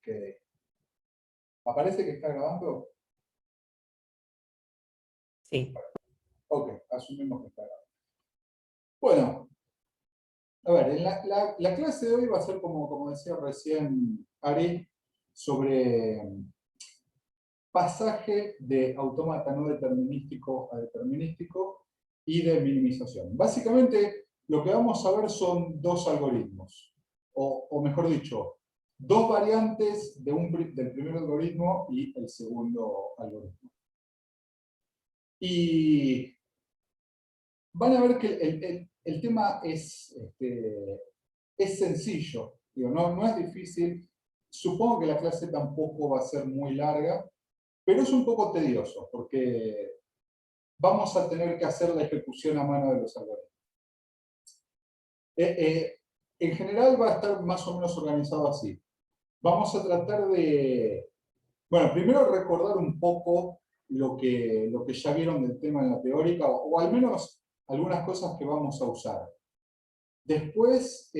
Ok. ¿Aparece que está grabando? Sí. Ok, asumimos que está grabando. Bueno, a ver, la clase de hoy va a ser, como decía recién Ari, sobre pasaje de autómata no determinístico a determinístico y de minimización. Básicamente, lo que vamos a ver son dos algoritmos, o mejor dicho, dos variantes del primer algoritmo y el segundo algoritmo. Y van a ver que el tema es sencillo, digo, no es difícil. Supongo que la clase tampoco va a ser muy larga, pero es un poco tedioso, porque vamos a tener que hacer la ejecución a mano de los algoritmos. En general va a estar más o menos organizado así. Vamos a tratar de, bueno, primero recordar un poco lo que ya vieron del tema en la teórica, o al menos algunas cosas que vamos a usar. Después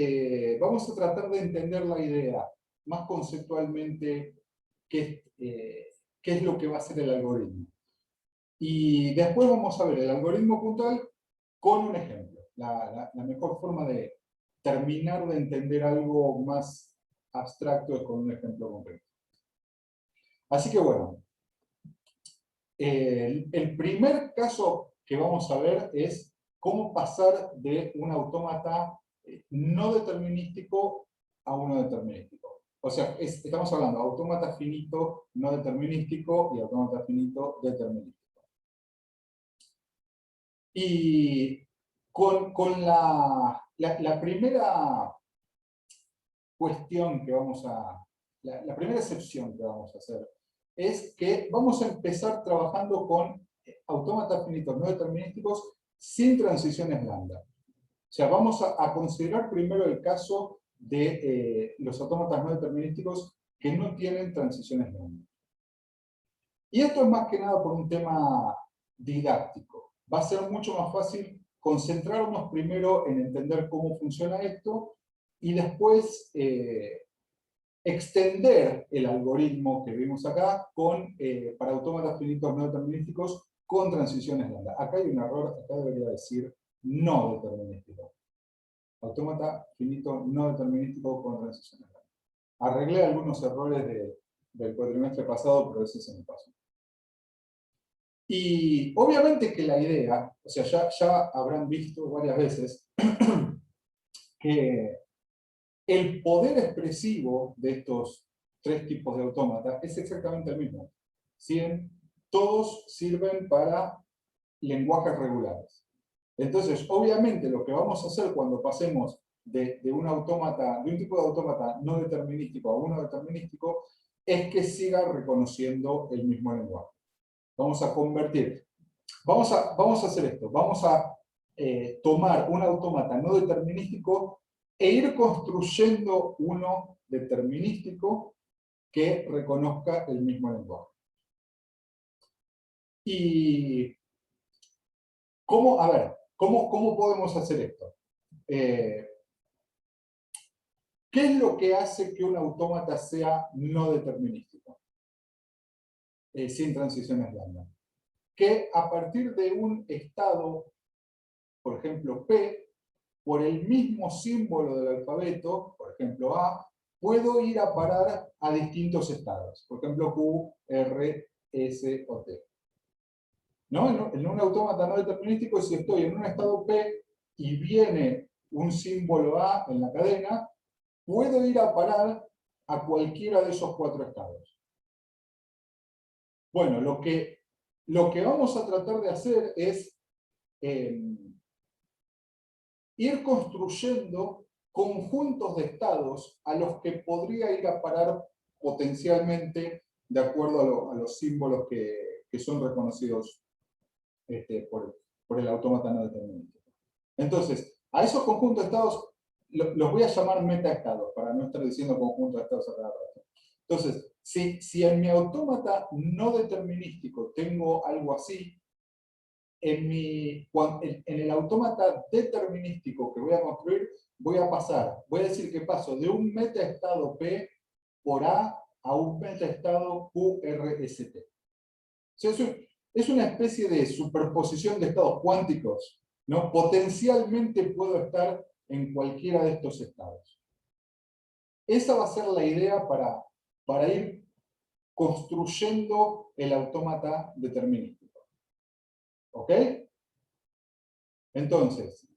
vamos a tratar de entender la idea, más conceptualmente, qué es lo que va a ser el algoritmo. Y después vamos a ver el algoritmo puntual con un ejemplo. La mejor forma de terminar de entender algo más abstracto es con un ejemplo concreto. Así que bueno, el primer caso que vamos a ver es cómo pasar de un autómata no determinístico a uno determinístico. O sea, estamos hablando de autómata finito no determinístico y autómata finito determinístico. Y con la primera cuestión que vamos a... La primera excepción que vamos a hacer es que vamos a empezar trabajando con autómatas finitos no determinísticos sin transiciones lambda. O sea, vamos a considerar primero el caso de los autómatas no determinísticos que no tienen transiciones lambda. Y esto es más que nada por un tema didáctico. Va a ser mucho más fácil concentrarnos primero en entender cómo funciona esto y después extender el algoritmo que vimos acá para autómatas finitos no determinísticos con transiciones lambda. Acá hay un error, acá debería decir no determinístico. Autómata finito no determinístico con transiciones lambda. Arreglé algunos errores del cuatrimestre pasado, pero ese se me pasó. Y obviamente que la idea, o sea, ya habrán visto varias veces que el poder expresivo de estos tres tipos de autómata es exactamente el mismo. ¿Sí? Todos sirven para lenguajes regulares. Entonces, obviamente, lo que vamos a hacer cuando pasemos de un tipo de autómata no determinístico a uno determinístico, es que siga reconociendo el mismo lenguaje. Vamos a convertir. Vamos a hacer esto. Vamos a tomar un autómata no determinístico e ir construyendo uno determinístico que reconozca el mismo lenguaje. Y ¿cómo podemos hacer esto? ¿Qué es lo que hace que un autómata sea no determinístico? Sin transiciones lambda. Que a partir de un estado, por ejemplo P, por el mismo símbolo del alfabeto, por ejemplo A, puedo ir a parar a distintos estados. Por ejemplo Q, R, S o T. ¿No? En un autómata no determinístico, si estoy en un estado P y viene un símbolo A en la cadena, puedo ir a parar a cualquiera de esos cuatro estados. Bueno, lo que vamos a tratar de hacer es ir construyendo conjuntos de estados a los que podría ir a parar potencialmente de acuerdo a los símbolos que son reconocidos por el autómata no determinístico. Entonces, a esos conjuntos de estados los voy a llamar metaestados, para no estar diciendo conjuntos de estados a cada rato. Entonces, si en mi autómata no determinístico tengo algo así, en el autómata determinístico que voy a construir, voy a decir que paso de un metaestado P por A a un metaestado QRST. O sea, es una especie de superposición de estados cuánticos, ¿no? Potencialmente puedo estar en cualquiera de estos estados. Esa va a ser la idea para ir construyendo el autómata determinístico. ¿Ok? Entonces,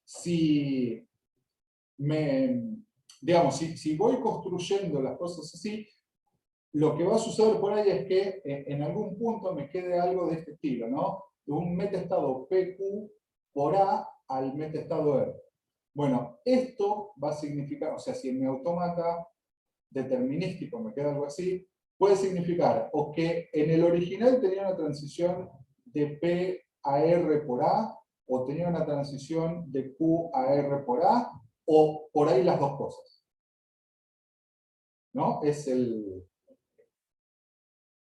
si voy construyendo las cosas así, lo que va a suceder por ahí es que en algún punto me quede algo de este estilo, ¿no? De un metaestado PQ por A al metaestado R. Bueno, esto va a significar, o sea, si en mi autómata determinístico me queda algo así, puede significar o que en el original tenía una transición de P a R por A, o tenía una transición de Q a R por A, o por ahí las dos cosas. ¿No? Es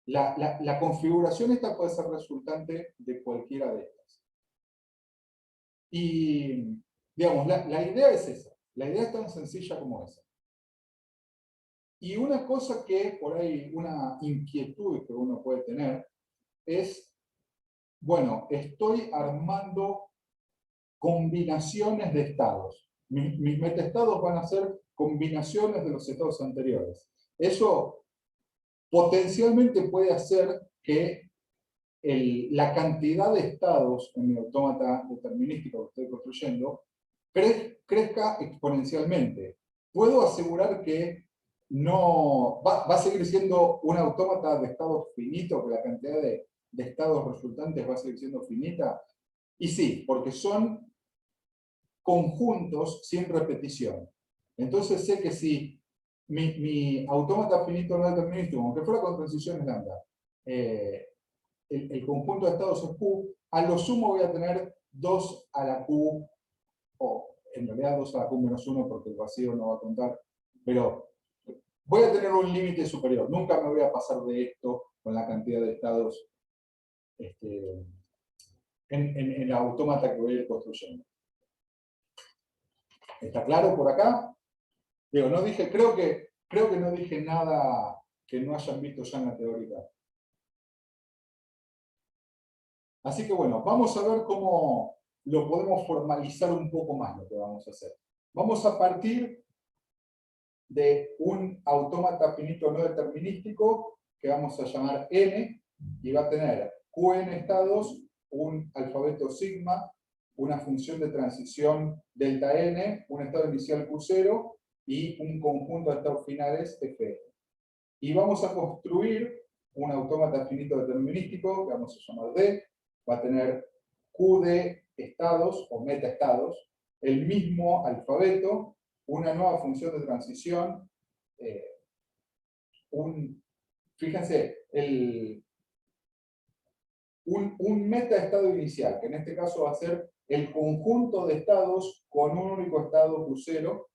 la configuración esta puede ser resultante de cualquiera de estas. Y, digamos, la idea es esa. La idea es tan sencilla como esa. Y una cosa que, por ahí, una inquietud que uno puede tener es, bueno, estoy armando combinaciones de estados. Mis metaestados van a ser combinaciones de los estados anteriores. Eso potencialmente puede hacer que la cantidad de estados en mi autómata determinístico que estoy construyendo crezca exponencialmente. Puedo asegurar que no va a seguir siendo un autómata de estados finito, que la cantidad de estados resultantes va a seguir siendo finita. Y sí, porque son conjuntos sin repetición. Entonces sé que si mi autómata finito no determinístico, aunque fuera con transiciones lambda, el conjunto de estados es Q, a lo sumo voy a tener 2 a la Q, o en realidad 2 a la Q menos 1 porque el vacío no va a contar, pero voy a tener un límite superior. Nunca me voy a pasar de esto con la cantidad de estados en el autómata que voy a ir construyendo. ¿Está claro por acá? Digo, no dije, creo que no dije nada que no hayan visto ya en la teórica. Así que bueno, vamos a ver cómo lo podemos formalizar un poco más lo que vamos a hacer. Vamos a partir de un autómata finito no determinístico que vamos a llamar n, y va a tener qn estados, un alfabeto sigma, una función de transición delta n, un estado inicial q0 y un conjunto de estados finales fn. Y vamos a construir un autómata finito determinístico que vamos a llamar D, va a tener Q de estados o metaestados, el mismo alfabeto, una nueva función de transición, fíjense, un metaestado inicial, que en este caso va a ser el conjunto de estados con un único estado Q0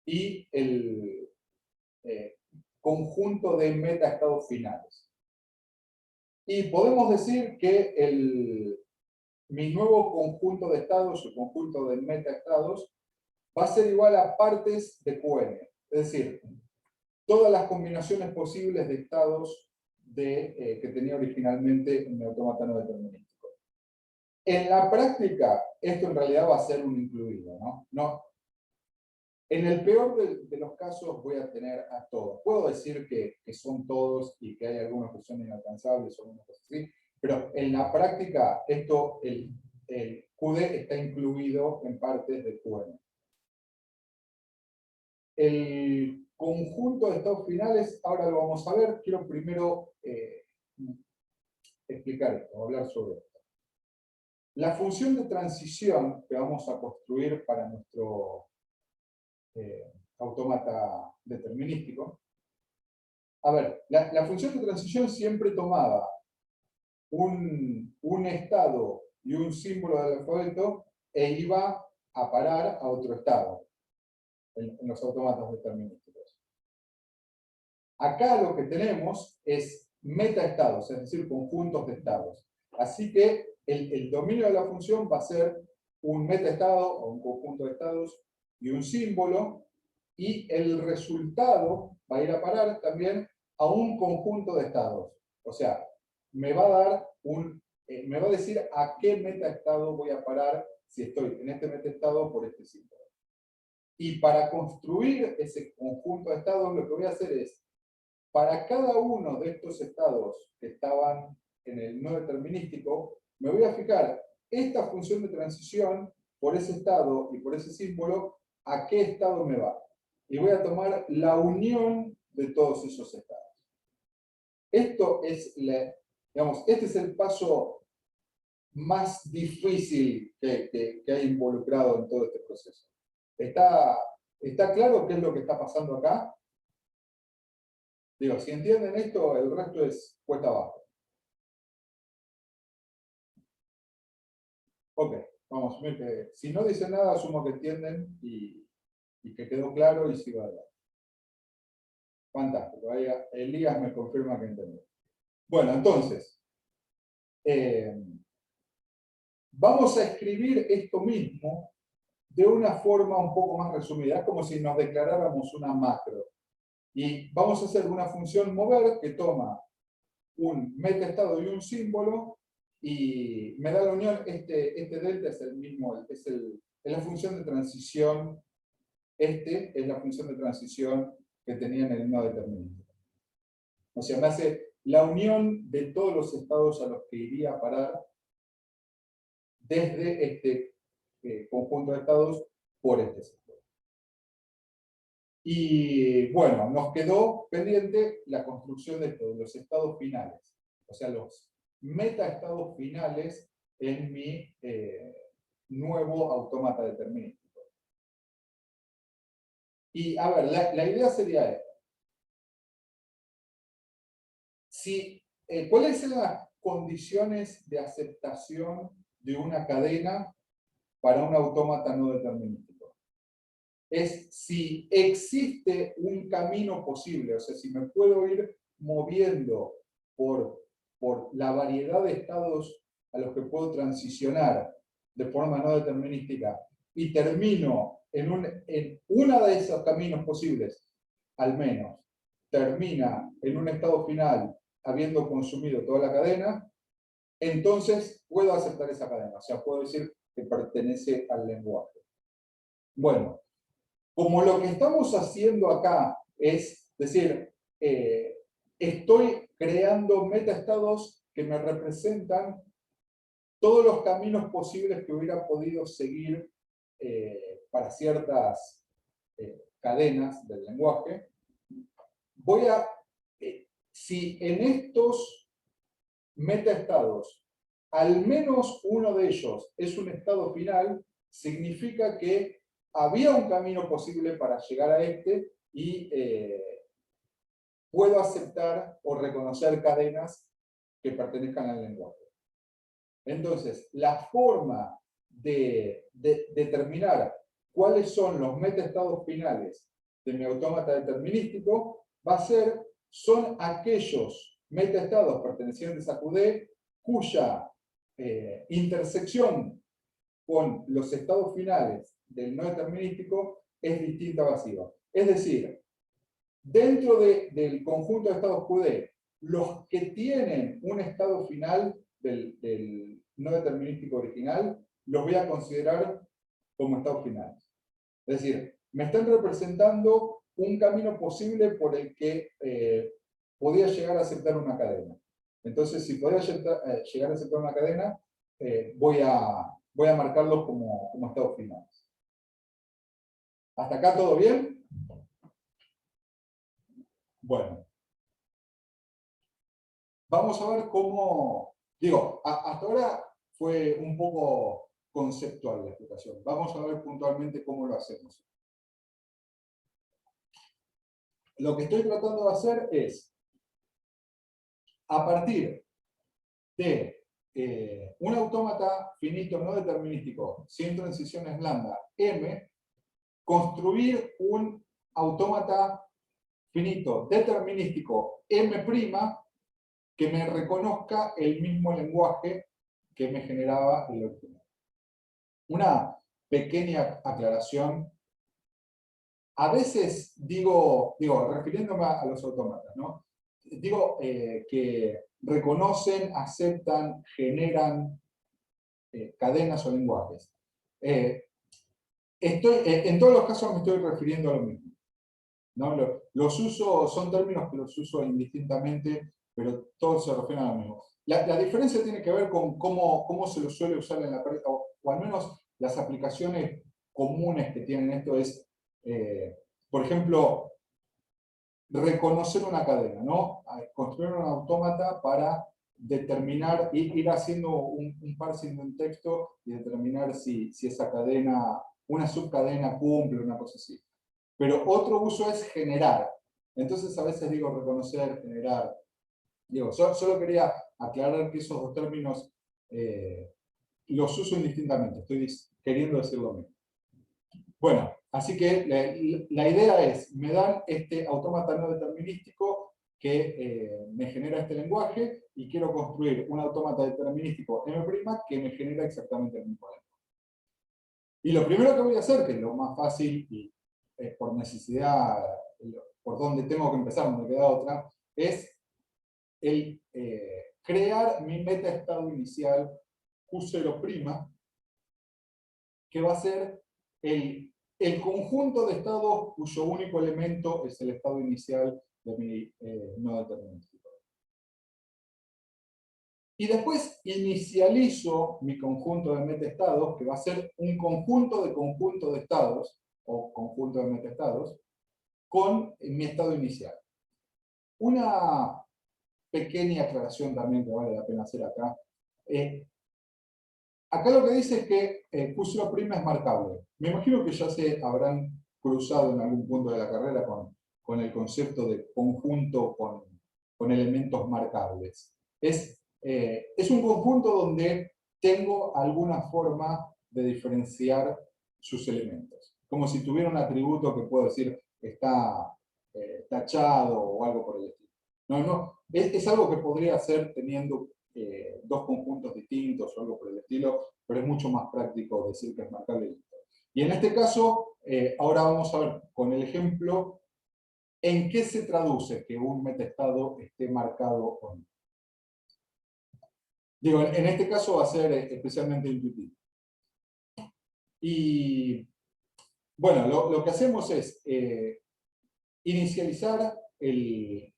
y el conjunto de metaestados finales. Y podemos decir que mi nuevo conjunto de estados, el conjunto de metaestados, va a ser igual a partes de Qn. Es decir, todas las combinaciones posibles de estados que tenía originalmente en mi autómata no determinístico. En la práctica, esto en realidad va a ser un incluido, ¿no? En el peor de los casos voy a tener a todos. Puedo decir que son todos y que hay algunos que son inalcanzables o algunas cosas así, pero en la práctica esto, el QD está incluido en partes de QN. El conjunto de estados finales, ahora lo vamos a ver. Quiero primero explicar esto, hablar sobre esto. La función de transición que vamos a construir para nuestro autómata determinístico. A ver, la función de transición siempre tomaba un estado y un símbolo del alfabeto e iba a parar a otro estado en los autómatas determinísticos. Acá lo que tenemos es metaestados, es decir, conjuntos de estados. Así que el dominio de la función va a ser un metaestado o un conjunto de estados y un símbolo, y el resultado va a ir a parar también a un conjunto de estados. O sea, me va a dar me va a decir a qué metaestado voy a parar si estoy en este metaestado por este símbolo. Y para construir ese conjunto de estados, lo que voy a hacer es, para cada uno de estos estados que estaban en el no determinístico, me voy a fijar esta función de transición por ese estado y por ese símbolo, a qué estado me va. Y voy a tomar la unión de todos esos estados. Esto es, digamos, este es el paso más difícil que hay involucrado en todo este proceso. ¿Está claro qué es lo que está pasando acá? Digo, si entienden esto, el resto es cuesta abajo. Ok, vamos a asumir que si no dicen nada, asumo que entienden y que quedó claro y sigo adelante. Fantástico, ahí Elías me confirma que entendió. Bueno, entonces, vamos a escribir esto mismo de una forma un poco más resumida. Es como si nos declaráramos una macro. Y vamos a hacer una función mover que toma un metaestado y un símbolo y me da la unión. Este delta es el mismo, es la función de transición. Es la función de transición que tenía en el no determinístico. O sea, me hace la unión de todos los estados a los que iría a parar desde este conjunto de estados por este sector. Y bueno, nos quedó pendiente la construcción de los estados finales, o sea, los metaestados finales en mi nuevo autómata determinístico. Y a ver, la idea sería esta. ¿Cuáles son las condiciones de aceptación de una cadena para un autómata no determinístico? Es si existe un camino posible, o sea, si me puedo ir moviendo por la variedad de estados a los que puedo transicionar de forma no determinística y termino en uno de esos caminos posibles, al menos, termina en un estado final habiendo consumido toda la cadena, entonces puedo aceptar esa cadena, o sea, puedo decir que pertenece al lenguaje. Bueno, como lo que estamos haciendo acá es decir, estoy creando metaestados que me representan todos los caminos posibles que hubiera podido seguir para ciertas cadenas del lenguaje. Si en estos metaestados al menos uno de ellos es un estado final, significa que había un camino posible para llegar a este y puedo aceptar o reconocer cadenas que pertenezcan al lenguaje. Entonces, la forma de determinar cuáles son los metaestados finales de mi autómata determinístico va a ser, son aquellos metaestados pertenecientes a QD cuya intersección con los estados finales del no determinístico es distinta a vacío. Es decir, dentro del conjunto de estados QD, los que tienen un estado final del no determinístico original, los voy a considerar como estados finales. Es decir, me están representando un camino posible por el que podía llegar a aceptar una cadena. Entonces, si podía llegar a aceptar una cadena, voy a marcarlos como estados finales. ¿Hasta acá todo bien? Bueno. Vamos a ver cómo... Digo, hasta ahora fue un poco conceptual la explicación. Vamos a ver puntualmente cómo lo hacemos. Lo que estoy tratando de hacer es, a partir de un autómata finito no determinístico sin transiciones lambda M, construir un autómata finito determinístico M' que me reconozca el mismo lenguaje que me generaba el original. Una pequeña aclaración. A veces digo refiriéndome a los autómatas, ¿no? digo que reconocen, aceptan, generan cadenas o lenguajes. En todos los casos me estoy refiriendo a lo mismo, ¿no? Los uso, son términos que los uso indistintamente, pero todos se refieren a lo mismo. La diferencia tiene que ver con cómo se lo suele usar en la práctica, o al menos las aplicaciones comunes que tienen esto es, por ejemplo, reconocer una cadena, ¿no? Construir un autómata para determinar, ir haciendo un parsing de un texto y determinar si esa cadena, una subcadena cumple, una cosa así. Pero otro uso es generar. Entonces a veces digo reconocer, generar. Digo, solo quería aclarar que esos dos términos los uso indistintamente. Estoy queriendo decir lo mismo. Bueno, así que la idea es, me dan este autómata no determinístico que me genera este lenguaje y quiero construir un autómata determinístico M' que me genera exactamente el mismo lenguaje. Y lo primero que voy a hacer, que es lo más fácil y por necesidad, por donde tengo que empezar, no me queda otra, es el crear mi metaestado inicial Q0', que va a ser el conjunto de estados cuyo único elemento es el estado inicial de mi no determinístico. Y después inicializo mi conjunto de metaestados, que va a ser un conjunto de estados, o conjunto de metaestados, con mi estado inicial. Una pequeña aclaración también que vale la pena hacer acá. Acá lo que dice es que Q0' es marcable. Me imagino que ya se habrán cruzado en algún punto de la carrera con el concepto de conjunto con elementos marcables. Es un conjunto donde tengo alguna forma de diferenciar sus elementos. Como si tuviera un atributo que puedo decir está tachado o algo por el estilo. No, es algo que podría hacer teniendo dos conjuntos distintos o algo por el estilo, pero es mucho más práctico decir que es marcable. Y en este caso, ahora vamos a ver con el ejemplo en qué se traduce que un metaestado esté marcado o no. Digo, en este caso va a ser especialmente intuitivo. Y bueno, lo que hacemos es inicializar el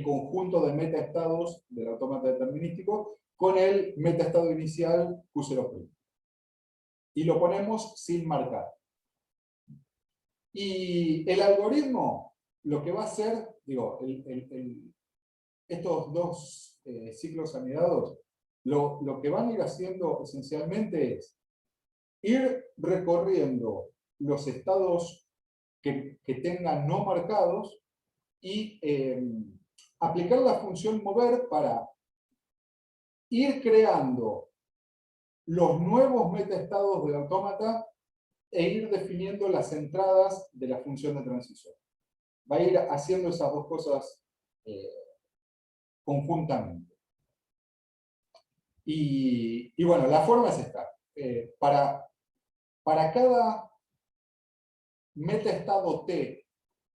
conjunto de metaestados del autómata determinístico con el metaestado inicial Q0'. Y lo ponemos sin marcar. Y el algoritmo lo que va a hacer, digo, estos dos ciclos anidados, lo que van a ir haciendo esencialmente es ir recorriendo los estados que tengan no marcados y aplicar la función mover para ir creando los nuevos metaestados del autómata e ir definiendo las entradas de la función de transición. Va a ir haciendo esas dos cosas conjuntamente. Y bueno, la forma es esta. Para cada metaestado T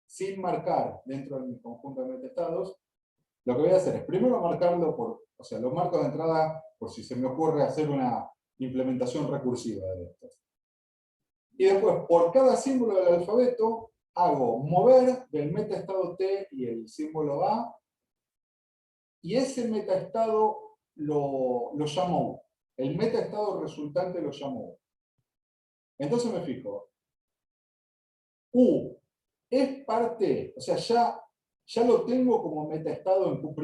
sin marcar dentro de mi conjunto de metaestados, lo que voy a hacer es primero marcarlo o sea, lo marco de entrada por si se me ocurre hacer una implementación recursiva de esto. Y después, por cada símbolo del alfabeto, hago mover del metaestado T y el símbolo A, y ese metaestado lo llamo U. El metaestado resultante lo llamo U. Entonces me fijo, U es parte, o sea, ya lo tengo como metaestado en Q'.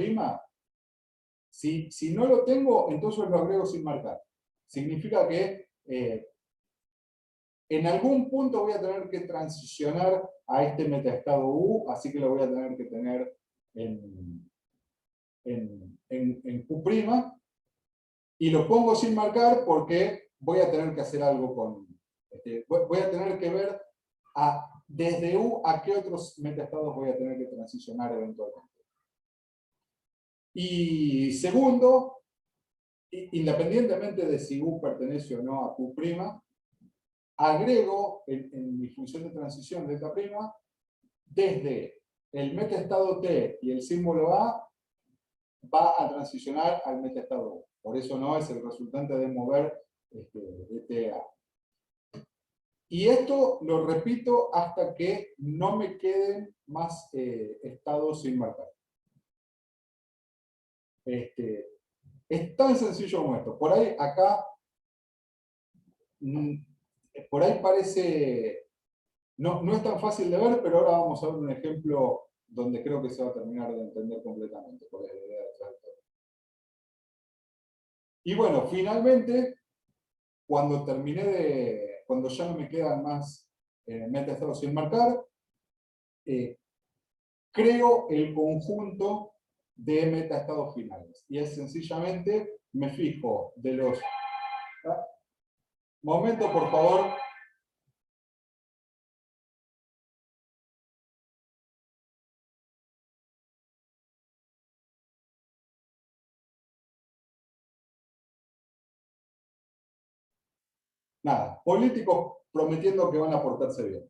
Si no lo tengo, entonces lo agrego sin marcar. Significa que en algún punto voy a tener que transicionar a este metaestado U, así que lo voy a tener que tener en Q', y lo pongo sin marcar porque voy a tener que hacer algo con... voy a tener que ver desde U a qué otros metaestados voy a tener que transicionar eventualmente. Y segundo, independientemente de si U pertenece o no a Q', agrego en mi función de transición delta', desde el metaestado T y el símbolo A va a transicionar al metaestado U. Por eso no es el resultante de mover de T a A. Y esto lo repito hasta que no me queden más estados sin marcar. Es tan sencillo como esto. Por ahí acá, por ahí parece, no es tan fácil de ver, pero ahora vamos a ver un ejemplo donde creo que se va a terminar de entender completamente. Por ahí, y bueno, finalmente, cuando ya no me quedan más metaestados sin marcar, creo el conjunto de metaestados finales. Y es sencillamente, me fijo de los... Momento, por favor. Nada, políticos prometiendo que van a portarse bien.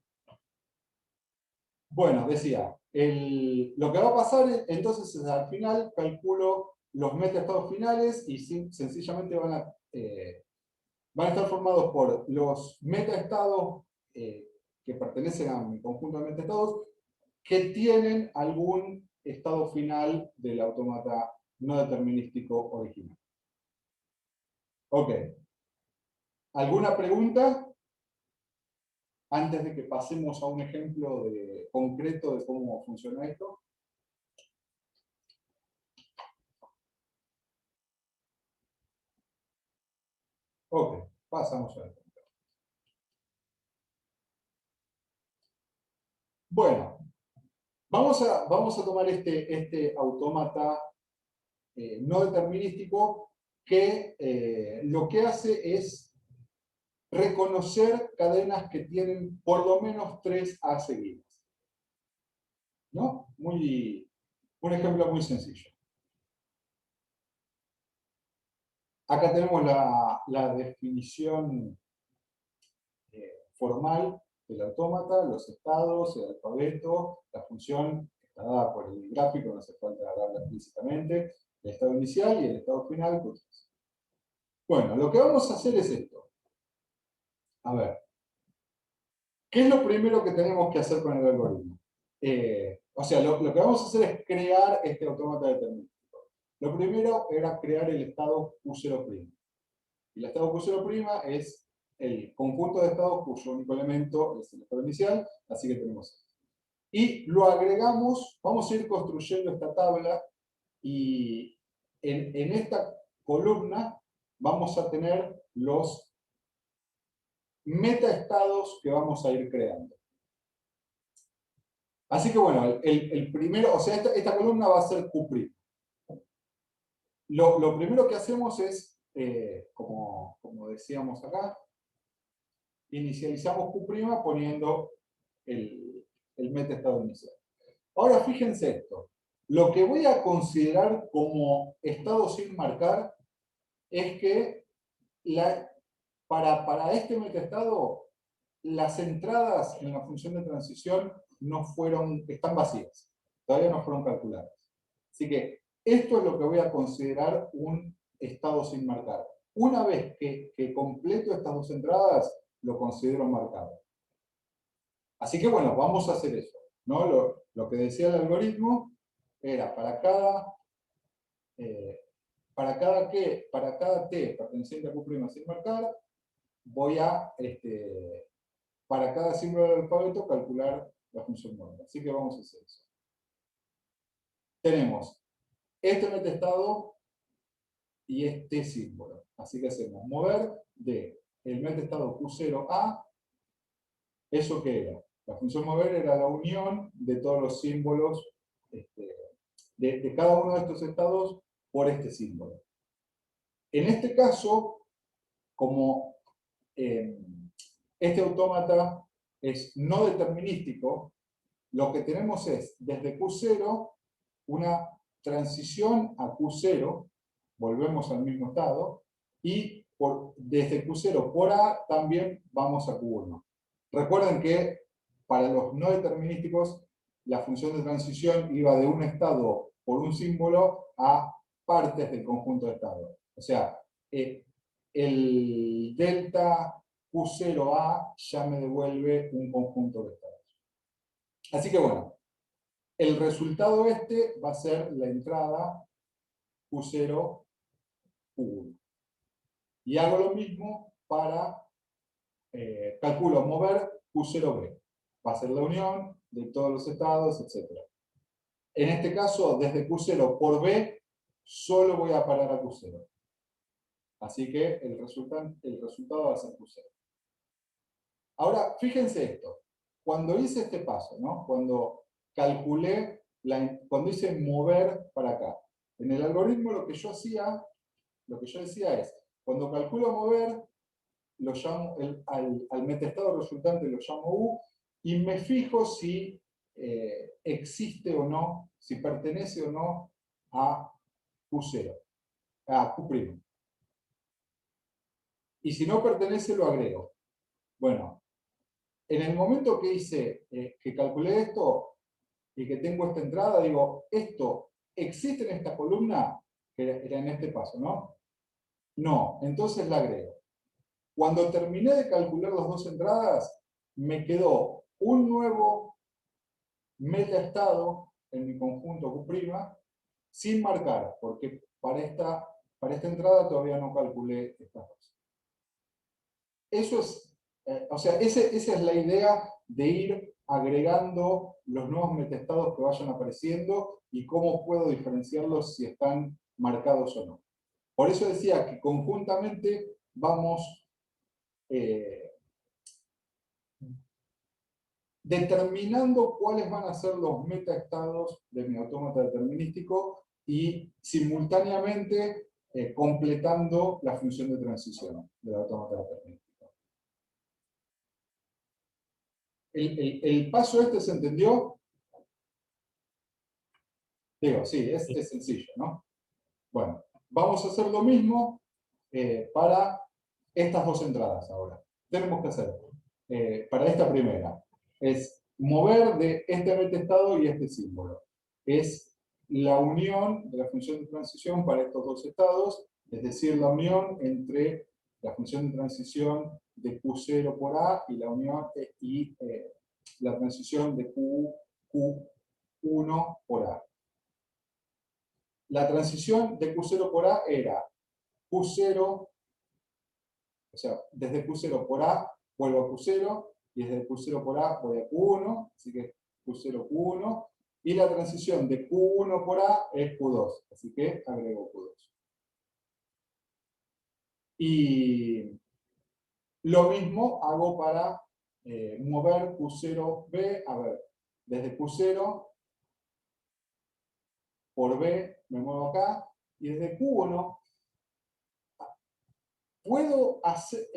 Bueno, decía, lo que va a pasar entonces es al final calculo los metaestados finales y sencillamente van a estar formados por los metaestados que pertenecen a mi conjunto de metaestados que tienen algún estado final del autómata no determinístico original. Ok. ¿Alguna pregunta? Antes de que pasemos a un ejemplo concreto de cómo funciona esto. Ok, pasamos a esto. Bueno, vamos a tomar este autómata no determinístico que lo que hace es reconocer cadenas que tienen por lo menos 3 A seguidas. ¿No? Un ejemplo muy sencillo. Acá tenemos la definición formal del autómata, los estados, el alfabeto, la función está dada por el gráfico, no hace falta hablarla explícitamente, el estado inicial y el estado final. Pues. Bueno, lo que vamos a hacer es esto. A ver, ¿qué es lo primero que tenemos que hacer con el algoritmo? O sea, lo que vamos a hacer es crear este autómata determinístico. Lo primero era crear el estado Q0'. Y el estado Q0' es el conjunto de estados cuyo único elemento es el estado inicial, así que tenemos esto. Y lo agregamos, vamos a ir construyendo esta tabla, y en esta columna vamos a tener los metaestados que vamos a ir creando. Así que bueno, el primero, o sea, esta columna va a ser Q'. Lo primero que hacemos es, como decíamos acá, inicializamos Q' poniendo el metaestado inicial. Ahora fíjense esto. Lo que voy a considerar como estado sin marcar es que para este metaestado las entradas en la función de transición están vacías. Todavía no fueron calculadas. Así que esto es lo que voy a considerar un estado sin marcar. Una vez que completo estas 2 entradas, lo considero marcado. Así que bueno, vamos a hacer eso, ¿no? Lo que decía el algoritmo era para cada T perteneciente a Q' sin marcar, voy a, para cada símbolo del alfabeto, calcular la función móvil. Así que vamos a hacer eso. Tenemos este metaestado y este símbolo. Así que hacemos mover de el metaestado Q0 a, ¿eso qué era? La función mover era la unión de todos los símbolos de cada uno de estos estados por este símbolo. En este caso, como este autómata es no determinístico, lo que tenemos es desde Q0 una transición a Q0, volvemos al mismo estado, y desde Q0 por A también vamos a Q1. Recuerden que para los no determinísticos la función de transición iba de un estado por un símbolo a partes del conjunto de estados. O sea, el delta Q0A ya me devuelve un conjunto de estados. Así que bueno, el resultado este va a ser la entrada Q0, Q1. Y hago lo mismo para, calculo mover Q0B. Va a ser la unión de todos los estados, etc. En este caso, desde Q0 por B, solo voy a parar a Q0. Así que el resultado va a ser Q0. Ahora, fíjense esto. Cuando hice este paso, ¿no? Cuando calculé, cuando hice mover para acá, en el algoritmo lo que yo decía es, cuando calculo mover, lo llamo, al metastado resultante lo llamo U, y me fijo si existe o no, si pertenece o no a Q0, a Q'. Y si no pertenece, lo agrego. Bueno, en el momento que hice, que calculé esto y que tengo esta entrada, digo, ¿esto existe en esta columna? Que era en este paso, ¿no? No, entonces la agrego. Cuando terminé de calcular las dos entradas, me quedó un nuevo metaestado en mi conjunto Q', sin marcar, porque para esta entrada todavía no calculé estas dos. Eso es, o sea, esa es la idea de ir agregando los nuevos metaestados que vayan apareciendo y cómo puedo diferenciarlos si están marcados o no. Por eso decía que conjuntamente vamos determinando cuáles van a ser los metaestados de mi autómata determinístico y simultáneamente completando la función de transición del autómata determinístico. ¿El paso este se entendió? Digo, sí, es sencillo, ¿no? Bueno, vamos a hacer lo mismo para estas dos entradas ahora. Tenemos que hacer, para esta primera, es mover de este metaestado y este símbolo. Es la unión de la función de transición para estos dos estados, es decir, la unión entre la función de transición de Q0 por A y la unión y la transición de Q1 por A. La transición de Q0 por A era Q0, o sea, desde Q0 por A vuelvo a Q0, y desde Q0 por A voy a Q1, así que Q0, Q1, y la transición de Q1 por A es Q2, así que agrego Q2. Y lo mismo hago para mover Q0B, a ver, desde Q0 por B me muevo acá, y desde Q1 puedo hacer,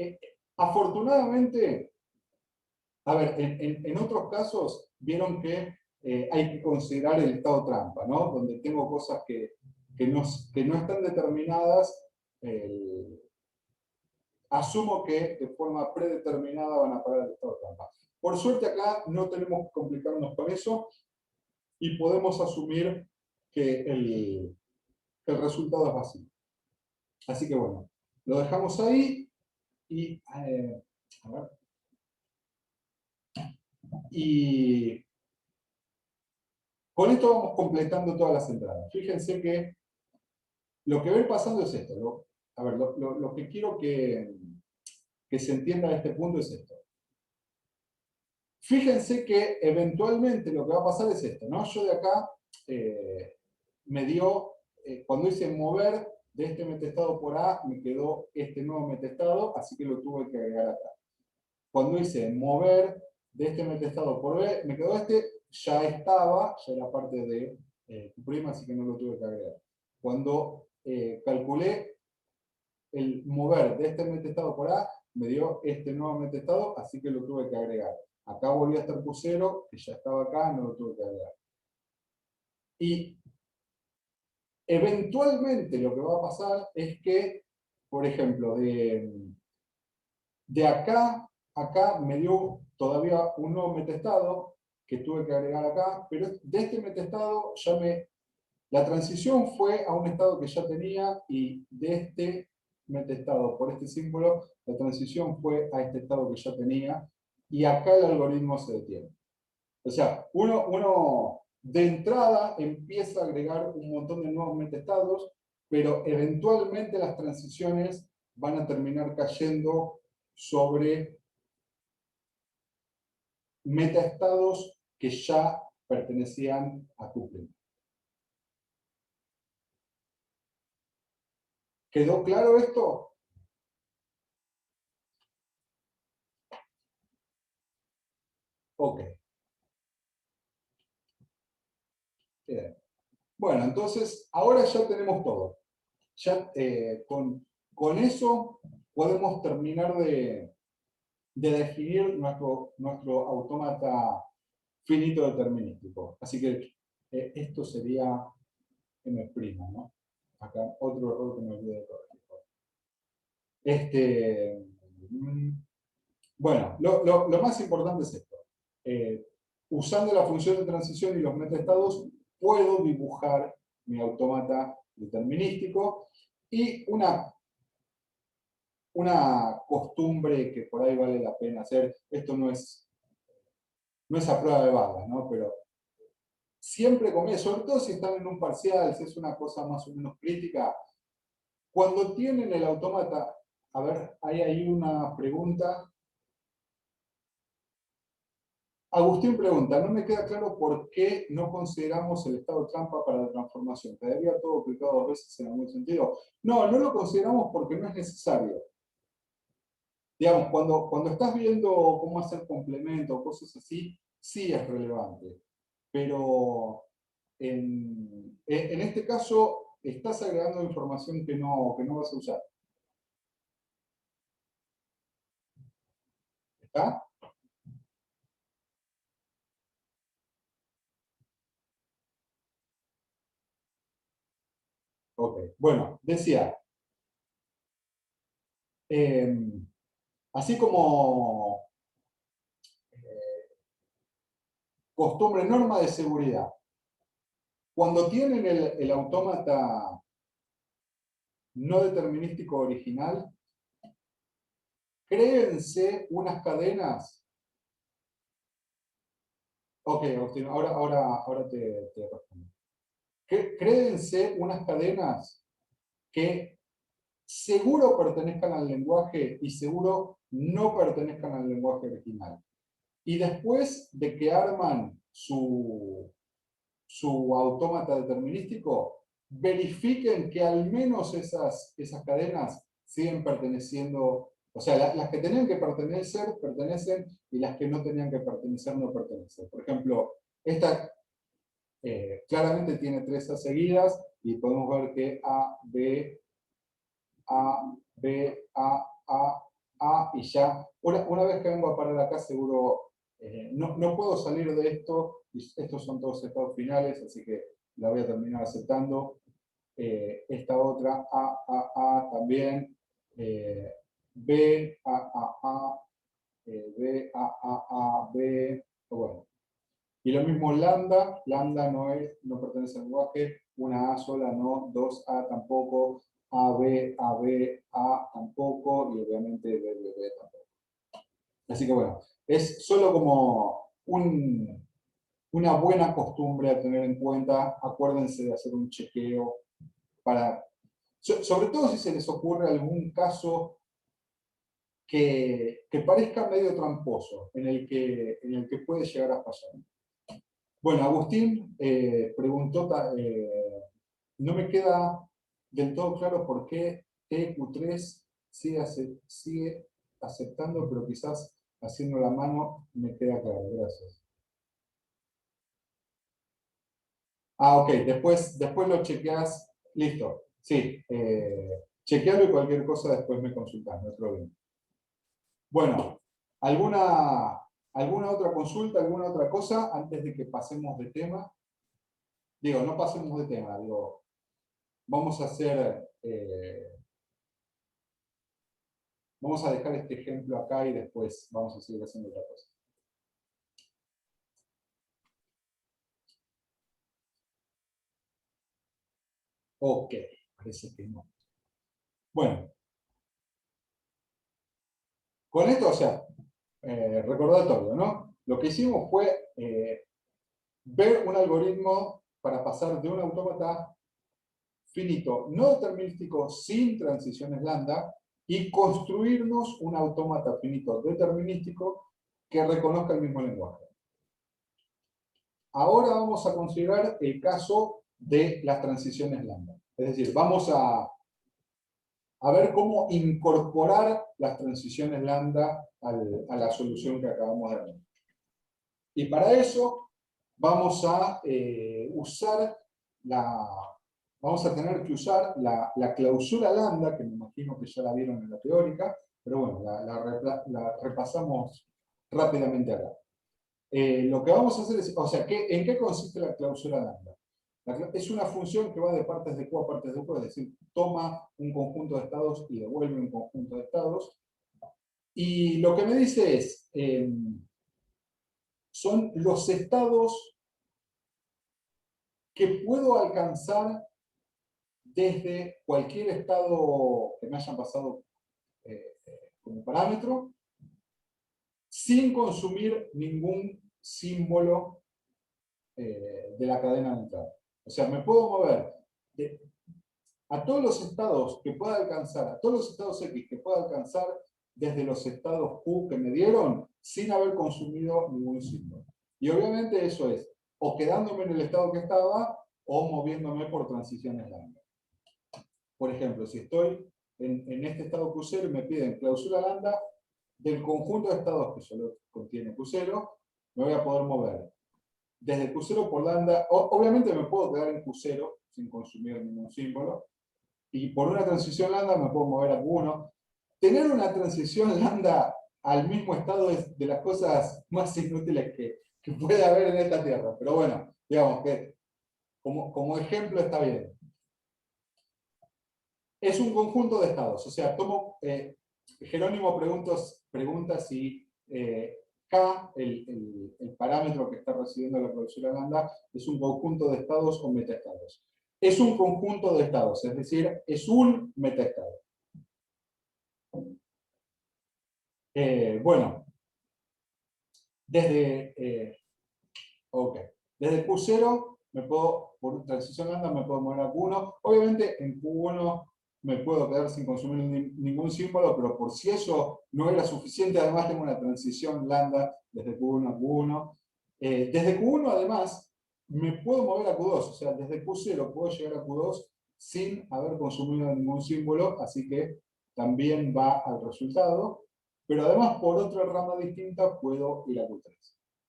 afortunadamente, a ver, en otros casos vieron que hay que considerar el estado trampa, ¿no? Donde tengo cosas que no están determinadas, asumo que de forma predeterminada van a parar el estado trampa. Por suerte acá no tenemos que complicarnos con eso y podemos asumir que el resultado es vacío. Así que bueno, lo dejamos ahí y, a ver, y con esto vamos completando todas las entradas. Fíjense que lo que va a ir pasando es esto. A ver, lo que quiero que se entienda a este punto es esto. Fíjense que eventualmente lo que va a pasar es esto, ¿no? Yo de acá me dio, cuando hice mover de este metaestado por A, me quedó este nuevo metaestado, así que lo tuve que agregar acá. Cuando hice mover de este metaestado por B, me quedó este, ya estaba, ya era parte de Q', así que no lo tuve que agregar. Cuando calculé el mover de este metaestado por A, me dio este nuevo metaestado, así que lo tuve que agregar. Acá volví a estar Q0, que ya estaba acá, no lo tuve que agregar. Y eventualmente lo que va a pasar es que, por ejemplo, de acá me dio todavía un nuevo metaestado, que tuve que agregar acá, pero de este metastado la transición fue a un estado que ya tenía, y de este metastado por este símbolo, la transición fue a este estado que ya tenía, y acá el algoritmo se detiene. O sea, uno de entrada empieza a agregar un montón de nuevos metaestados, pero eventualmente las transiciones van a terminar cayendo sobre metaestados que ya pertenecían a coupling. ¿Quedó claro esto? Ok. Bien. Bueno, entonces ahora ya tenemos todo. Ya con eso podemos terminar de definir nuestro autómata finito determinístico. Así que esto sería M', ¿no? Acá otro error que me olvidé de corregir. Bueno, lo más importante es esto. Eh, Usando la función de transición y los metaestados, puedo dibujar mi autómata determinístico. Y una costumbre que por ahí vale la pena hacer, esto no es a prueba de balas, ¿no? Pero siempre comienzo, sobre todo si están en un parcial, si es una cosa más o menos crítica, cuando tienen el autómata, a ver, hay ahí una pregunta. Agustín pregunta, no me queda claro por qué no consideramos el estado trampa para la transformación. ¿Quedaría todo aplicado dos veces en algún sentido? No, no lo consideramos porque no es necesario. Digamos, cuando estás viendo cómo hacer complemento o cosas así, sí es relevante. Pero en este caso estás agregando información que no vas a usar. ¿Está? Ok. Bueno, decía, eh, así como costumbre, norma de seguridad, cuando tienen el autómata no determinístico original, créense unas cadenas. Ok, Agustín, ahora te respondo. Créense unas cadenas que seguro pertenezcan al lenguaje y seguro no pertenezcan al lenguaje original. Y después de que arman su autómata determinístico, verifiquen que al menos esas cadenas siguen perteneciendo, o sea, las que tenían que pertenecer, pertenecen, y las que no tenían que pertenecer, no pertenecen. Por ejemplo, esta claramente tiene 3 A seguidas, y podemos ver que A, B, A, B, A, y ya. Una vez que vengo a parar acá, seguro no puedo salir de esto, y estos son todos estados finales, así que la voy a terminar aceptando. Esta otra, también, B, B, B, bueno. Y lo mismo lambda, lambda no pertenece al lenguaje, una A sola no, 2 A tampoco, A tampoco, y obviamente B tampoco. Así que bueno, es solo como una buena costumbre a tener en cuenta. Acuérdense de hacer un chequeo para, sobre todo si se les ocurre algún caso que parezca medio tramposo, en el que puede llegar a fallar. Bueno, Agustín preguntó, no me queda del todo claro por qué TQ3 sigue aceptando, pero quizás haciendo la mano me queda claro. Gracias. Ok, después lo chequeas. Listo. Sí, chequealo, y cualquier cosa después me consultas, no hay problema. Bueno, ¿alguna otra consulta, alguna otra cosa antes de que pasemos de tema? Digo, no pasemos de tema, digo, vamos a hacer, vamos a dejar este ejemplo acá y después vamos a seguir haciendo otra cosa. Ok, parece que no. Bueno, con esto, o sea, recordatorio, ¿no? Lo que hicimos fue ver un algoritmo para pasar de un autómata finito no determinístico sin transiciones lambda y construirnos un autómata finito determinístico que reconozca el mismo lenguaje. Ahora vamos a considerar el caso de las transiciones lambda. Es decir, vamos a ver cómo incorporar las transiciones lambda a la solución que acabamos de ver. Y para eso vamos a vamos a tener que usar la clausura lambda, que me imagino que ya la vieron en la teórica, pero bueno, la repasamos rápidamente acá. Lo que vamos a hacer es, o sea, ¿en qué consiste la clausura lambda? Es una función que va de partes de Q a partes de Q, es decir, toma un conjunto de estados y devuelve un conjunto de estados. Y lo que me dice es, son los estados que puedo alcanzar desde cualquier estado que me hayan pasado como parámetro, sin consumir ningún símbolo de la cadena de entrada. O sea, me puedo mover a todos los estados que pueda alcanzar, a todos los estados X que pueda alcanzar desde los estados Q que me dieron, sin haber consumido ningún símbolo. Y obviamente eso es, o quedándome en el estado que estaba, o moviéndome por transiciones lambda. Por ejemplo, si estoy en este estado Q0 y me piden clausura lambda, del conjunto de estados que solo contiene Q0, me voy a poder mover desde Q0 por lambda. Obviamente me puedo quedar en Q0 sin consumir ningún símbolo, y por una transición lambda me puedo mover a Q1. Tener una transición lambda al mismo estado es de las cosas más inútiles que puede haber en esta Tierra. Pero bueno, digamos que como ejemplo está bien. Es un conjunto de estados. O sea, Jerónimo pregunta si K, el parámetro que está recibiendo la clausura lambda, es un conjunto de estados o metaestados. Es un conjunto de estados, es decir, es un metaestado. Bueno, desde Q0 por transición lambda me puedo mover a Q1. Obviamente en Q1 me puedo quedar sin consumir ningún símbolo, pero por si eso no era suficiente, además tengo una transición lambda desde Q1 a Q1. Desde Q1 además me puedo mover a Q2, o sea, desde Q0 puedo llegar a Q2 sin haber consumido ningún símbolo, así que también va al resultado. Pero además por otra rama distinta puedo ir a Q3.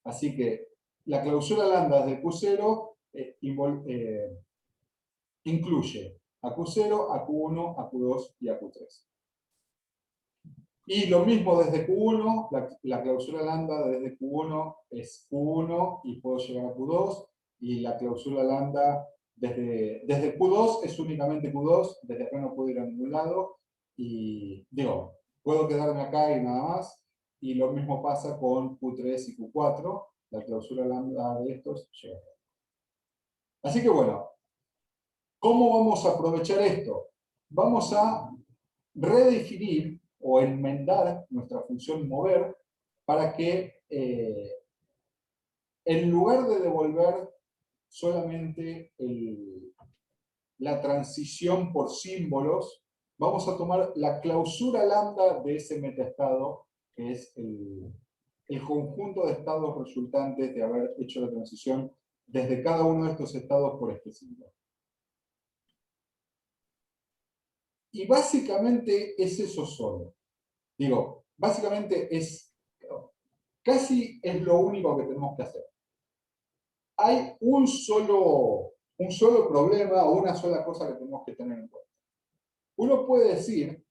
Así que la clausura lambda de Q0 incluye a Q0, a Q1, a Q2 y a Q3. Y lo mismo desde Q1, la clausura lambda desde Q1 es Q1 y puedo llegar a Q2, y la clausura lambda desde Q2 es únicamente Q2, desde acá no puedo ir a ningún lado, y digo, puedo quedarme acá y nada más, y lo mismo pasa con Q3 y Q4, la clausura lambda de estos llega. Así que bueno, ¿cómo vamos a aprovechar esto? Vamos a redefinir o enmendar nuestra función mover para que en lugar de devolver solamente la transición por símbolos, vamos a tomar la clausura lambda de ese metaestado, que es el conjunto de estados resultantes de haber hecho la transición desde cada uno de estos estados por este símbolo. Y básicamente es eso solo. Digo, básicamente casi es lo único que tenemos que hacer. Hay un solo problema o una sola cosa que tenemos que tener en cuenta. Uno puede decir,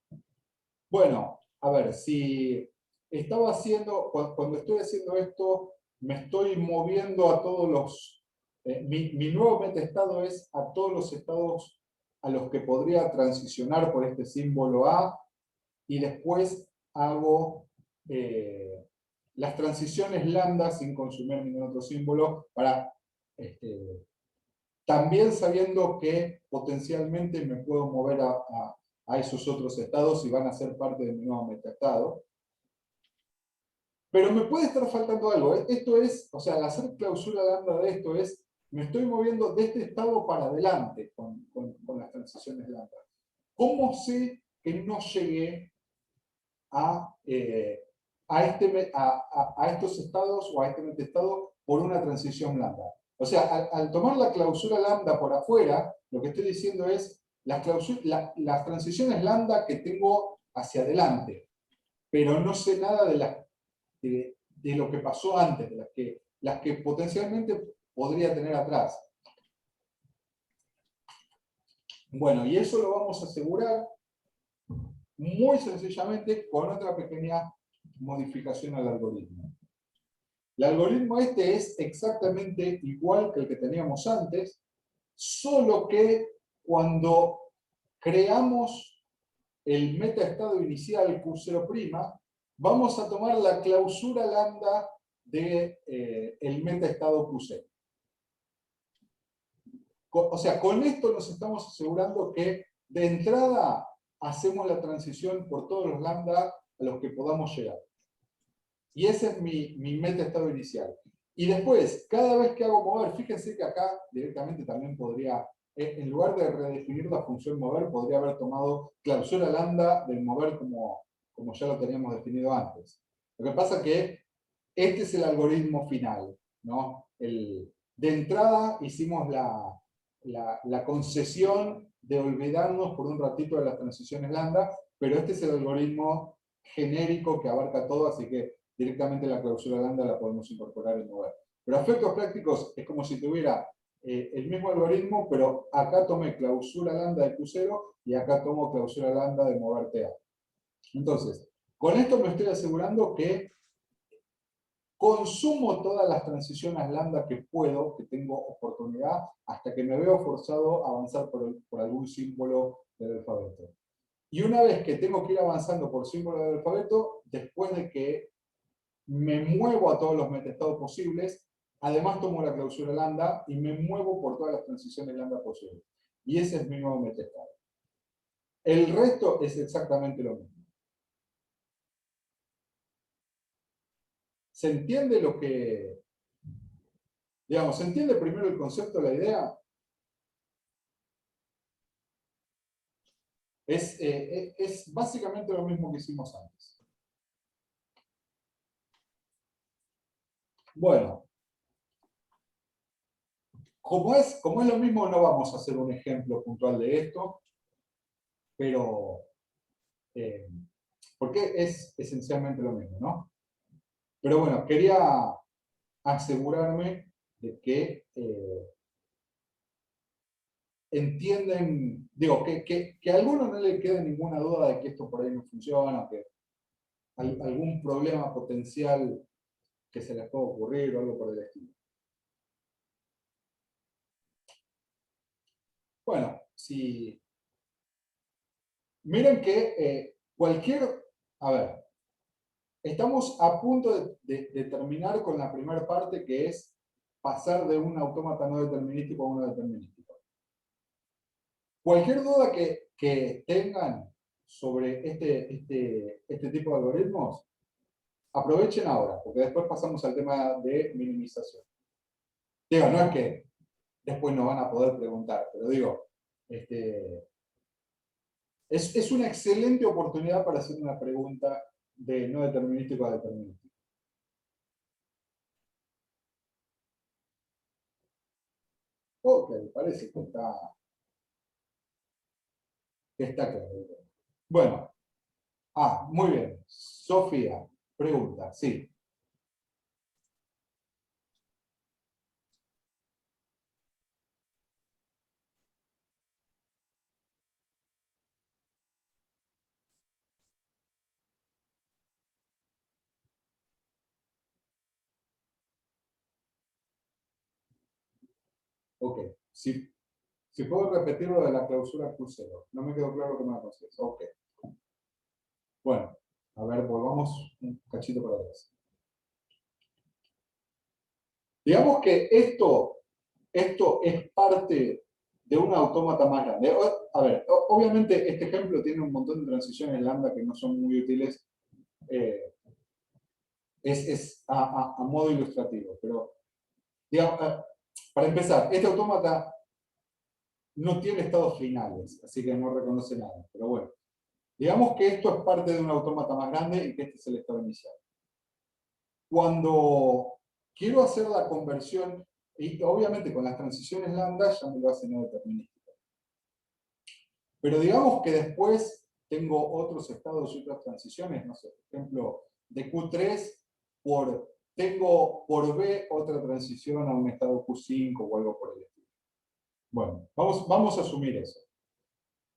bueno, a ver, si estaba haciendo, cuando estoy haciendo esto, me estoy moviendo a todos los, mi nuevo metaestado es a todos los estados a los que podría transicionar por este símbolo A, y después hago las transiciones lambda sin consumir ningún otro símbolo para también sabiendo que potencialmente me puedo mover a esos otros estados y van a ser parte de mi nuevo metaestado. Pero me puede estar faltando algo. Esto es, o sea, al hacer clausura lambda de esto es, me estoy moviendo de este estado para adelante con las transiciones lambda. ¿Cómo sé que no llegué a, a estos estados o a este metaestado por una transición lambda? O sea, al tomar la clausura lambda por afuera, lo que estoy diciendo es las transiciones lambda que tengo hacia adelante, pero no sé nada de lo que pasó antes, de las que potencialmente podría tener atrás. Bueno, y eso lo vamos a asegurar muy sencillamente con otra pequeña modificación al algoritmo. El algoritmo este es exactamente igual que el que teníamos antes, solo que cuando creamos el metaestado inicial Q0', vamos a tomar la clausura lambda del metaestado Q0. O sea, con esto nos estamos asegurando que de entrada hacemos la transición por todos los lambda a los que podamos llegar. Y ese es mi metaestado inicial. Y después, cada vez que hago mover, fíjense que acá directamente también podría, en lugar de redefinir la función mover, podría haber tomado clausura lambda del mover como ya lo teníamos definido antes. Lo que pasa es que este es el algoritmo final, ¿no? De entrada hicimos la concesión de olvidarnos por un ratito de las transiciones lambda, pero este es el algoritmo genérico que abarca todo, así que directamente la clausura lambda la podemos incorporar y mover. Pero a efectos prácticos es como si tuviera el mismo algoritmo, pero acá tomé clausura lambda de Q0 y acá tomo clausura lambda de mover TA. Entonces, con esto me estoy asegurando que consumo todas las transiciones lambda que puedo, que tengo oportunidad, hasta que me veo forzado a avanzar por algún símbolo del alfabeto. Y una vez que tengo que ir avanzando por símbolo del alfabeto, después de que me muevo a todos los metaestados posibles, además tomo la clausura lambda y me muevo por todas las transiciones lambda posibles. Y ese es mi nuevo metaestado. El resto es exactamente lo mismo. ¿Se entiende lo que... Digamos, ¿se entiende primero el concepto, la idea? Es básicamente lo mismo que hicimos antes. Bueno, como es lo mismo, no vamos a hacer un ejemplo puntual de esto, pero porque es esencialmente lo mismo, ¿no? Pero bueno, quería asegurarme de que entienden, digo, que a alguno no le quede ninguna duda de que esto por ahí no funciona, que algún problema potencial que se les pueda ocurrir o algo por el estilo. Bueno, si miren que a ver, estamos a punto de terminar con la primera parte, que es pasar de un autómata no determinístico a uno determinístico. Cualquier duda que tengan sobre este tipo de algoritmos, aprovechen ahora, porque después pasamos al tema de minimización. Digo, no es que después no van a poder preguntar, pero digo, es una excelente oportunidad para hacer una pregunta de no determinístico a determinístico. Ok, parece que está claro. Bueno, muy bien. Sofía, pregunta, sí. Ok. Si puedo repetir lo de la clausura Q0. No me quedó claro que me lo Ok. Bueno, a ver, volvamos un cachito para atrás. Digamos que esto esto es parte de un autómata más grande. A ver, obviamente este ejemplo tiene un montón de transiciones lambda que no son muy útiles. Es a modo ilustrativo, pero digamos, para empezar, este autómata no tiene estados finales, así que no reconoce nada, pero bueno. Digamos que esto es parte de un autómata más grande y que este es el estado inicial. Cuando quiero hacer la conversión, y obviamente con las transiciones lambda ya me lo hace no determinístico. Pero digamos que después tengo otros estados y otras transiciones, no sé, por ejemplo, de Q3 tengo por B otra transición a un estado Q5 o algo por el estilo. Bueno, vamos a asumir eso.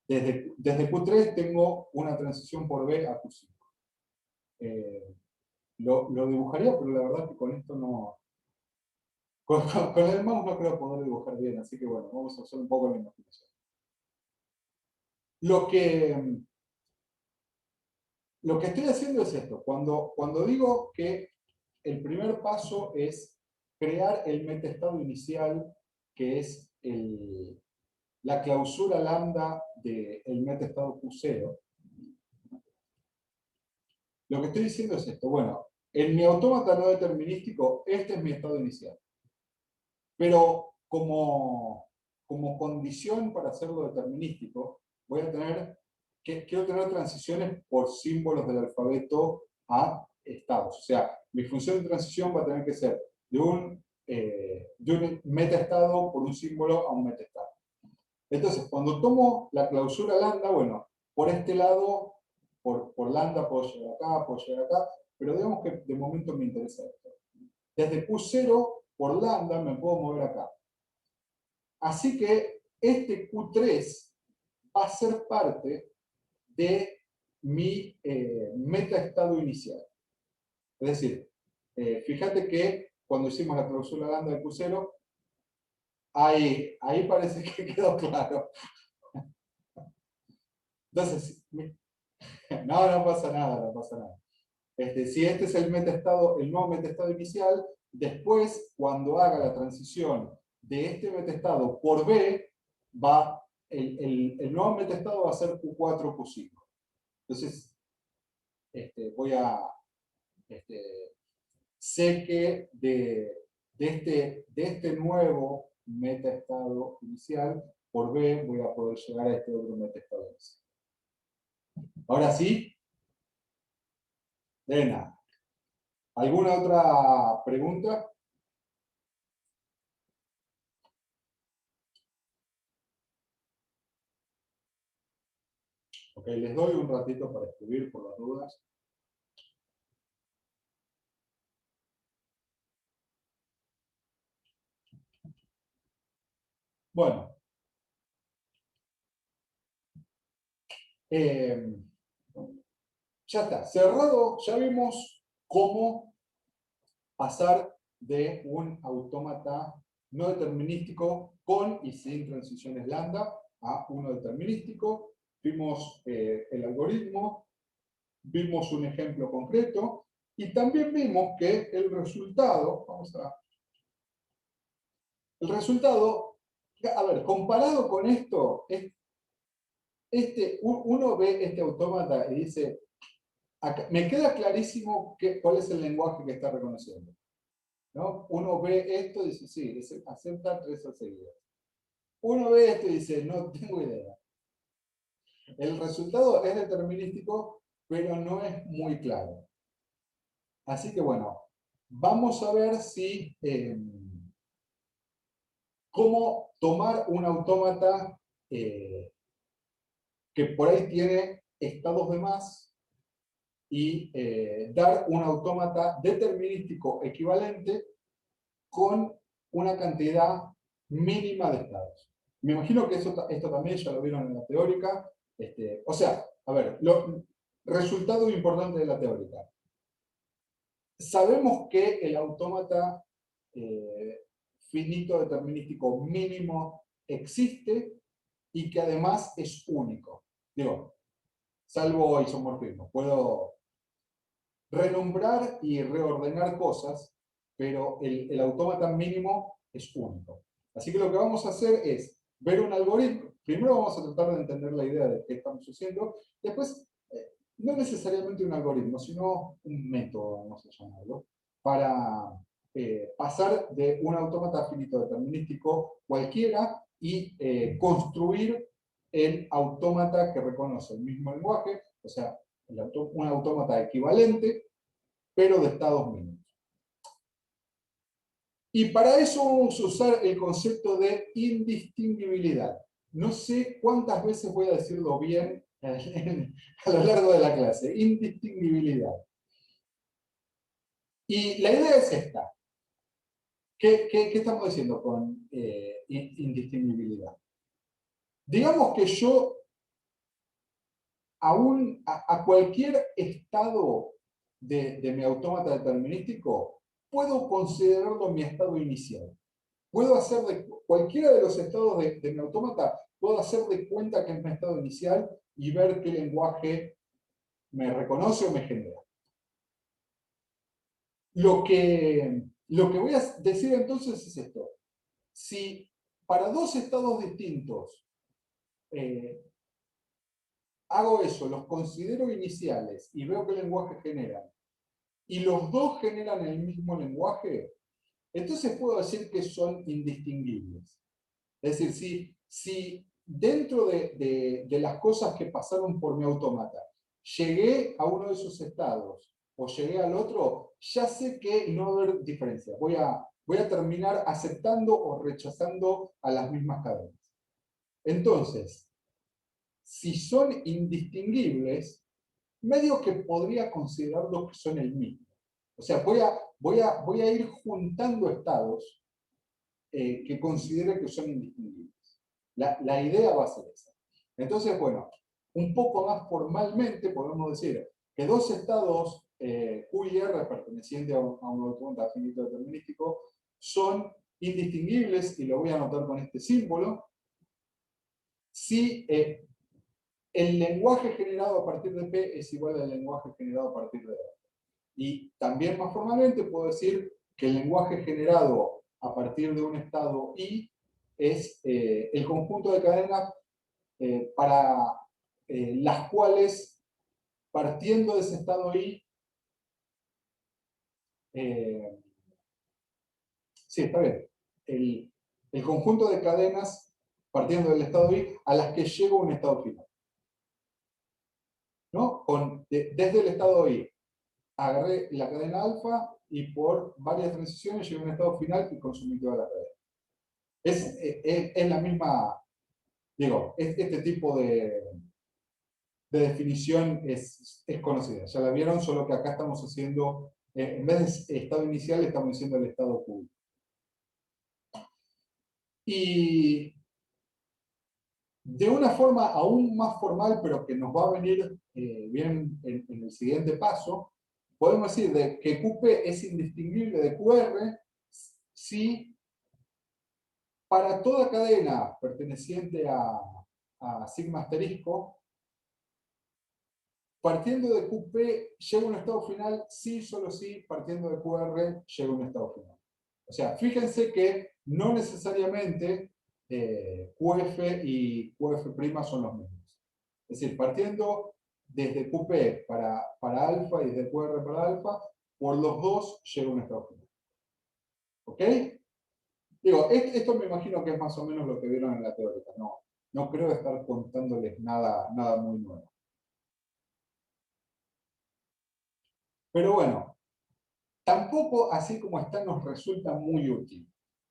Desde Q3 tengo una transición por B a Q5. Lo dibujaría, pero la verdad que con esto no... Con el mouse no creo poder dibujar bien, así que bueno, vamos a hacer un poco la imaginación. Lo que estoy haciendo es esto. Cuando digo que el primer paso es crear el metaestado inicial, que es la clausura lambda del metaestado Q0, lo que estoy diciendo es esto. Bueno, en mi autómata no determinístico, este es mi estado inicial. Pero como condición para hacerlo determinístico, voy a tener quiero tener transiciones por símbolos del alfabeto a estados. O sea, mi función de transición va a tener que ser de un metaestado por un símbolo a un metaestado. Entonces, cuando tomo la clausura lambda, bueno, por este lado, por lambda puedo llegar acá, puedo llegar acá, pero digamos que de momento me interesa esto. Desde Q0 por lambda me puedo mover acá. Así que este Q3 va a ser parte de mi metaestado inicial. Es decir, fíjate que cuando hicimos la clausura lambda de Q0, ahí parece que quedó claro. Entonces, no pasa nada, no pasa nada. Si este es el nuevo metaestado inicial, después, cuando haga la transición de este metaestado por B, el nuevo metaestado va a ser Q4, Q5. Entonces, sé que de este nuevo metaestado inicial, por B voy a poder llegar a este otro metaestado inicial. Ahora sí, de nada. ¿Alguna otra pregunta? Ok, les doy un ratito para escribir por las dudas. Bueno, ya está, cerrado, ya vimos cómo pasar de un autómata no determinístico con y sin transiciones lambda a uno determinístico. Vimos el algoritmo, vimos un ejemplo concreto y también vimos que el resultado, a ver, comparado con esto, uno ve este autómata y dice, me queda clarísimo cuál es el lenguaje que está reconociendo. ¿No? Uno ve esto y dice, sí, acepta 3 seguidas. Uno ve esto y dice, no tengo idea. El resultado es determinístico, pero no es muy claro. Así que bueno, vamos a ver si cómo tomar un autómata que por ahí tiene estados de más y dar un autómata determinístico equivalente con una cantidad mínima de estados. Me imagino que esto también ya lo vieron en la teórica. O sea, a ver, resultado importante de la teórica. Sabemos que el autómata finito determinístico mínimo existe y que además es único. Digo, salvo isomorfismo. Puedo renombrar y reordenar cosas, pero el autómata mínimo es único. Así que lo que vamos a hacer es ver un algoritmo. Primero vamos a tratar de entender la idea de qué estamos haciendo. Después, no necesariamente un algoritmo, sino un método, vamos a llamarlo, para pasar de un autómata finito determinístico cualquiera y construir el autómata que reconoce el mismo lenguaje, o sea, un autómata equivalente, pero de estados mínimos. Y para eso vamos a usar el concepto de indistinguibilidad. No sé cuántas veces voy a decirlo bien a lo largo de la clase. Indistinguibilidad. Y la idea es esta. ¿Qué estamos diciendo con indistinguibilidad? Digamos que yo a cualquier estado de mi autómata determinístico puedo considerarlo mi estado inicial. Puedo hacer de cualquiera de los estados de mi autómata, puedo hacer de cuenta que es mi estado inicial y ver qué lenguaje me reconoce o me genera. Lo que voy a decir entonces es esto. Si para dos estados distintos hago eso, los considero iniciales y veo qué lenguaje generan, y los dos generan el mismo lenguaje, entonces puedo decir que son indistinguibles. Es decir, si dentro de las cosas que pasaron por mi autómata, llegué a uno de esos estados o llegué al otro, ya sé que no va a haber diferencia. Voy a terminar aceptando o rechazando a las mismas cadenas. Entonces, si son indistinguibles, medio que podría considerarlos que son el mismo. O sea, voy a ir juntando estados que considere que son indistinguibles. La idea va a ser esa. Entonces, bueno, un poco más formalmente podemos decir que dos estados Q y R pertenecientes a un autómata finito determinístico son indistinguibles, y lo voy a anotar con este símbolo, si el lenguaje generado a partir de P es igual al lenguaje generado a partir de R. Y también más formalmente puedo decir que el lenguaje generado a partir de un estado I es el conjunto de cadenas para las cuales, partiendo de ese estado I, sí, está bien, el conjunto de cadenas partiendo del estado I a las que llego a un estado final. ¿No? Desde el estado I agarré la cadena alfa y por varias transiciones llegué a un estado final y consumí toda la cadena. Es la misma, digo, este tipo de definición es conocida. Ya la vieron, solo que acá estamos haciendo, en vez de estado inicial, estamos diciendo el estado Q. Y de una forma aún más formal, pero que nos va a venir bien en el siguiente paso, podemos decir que QP es indistinguible de QR si para toda cadena perteneciente a sigma asterisco, partiendo de QP llega a un estado final, sí, solo sí, partiendo de QR llega a un estado final. O sea, fíjense que no necesariamente QF y QF' son los mismos. Es decir, partiendo desde QP para alfa y desde QR para alfa, por los dos llega a un estado final. ¿Ok? Digo, esto me imagino que es más o menos lo que vieron en la teórica. No creo estar contándoles nada muy nuevo. Pero bueno, tampoco así como está nos resulta muy útil,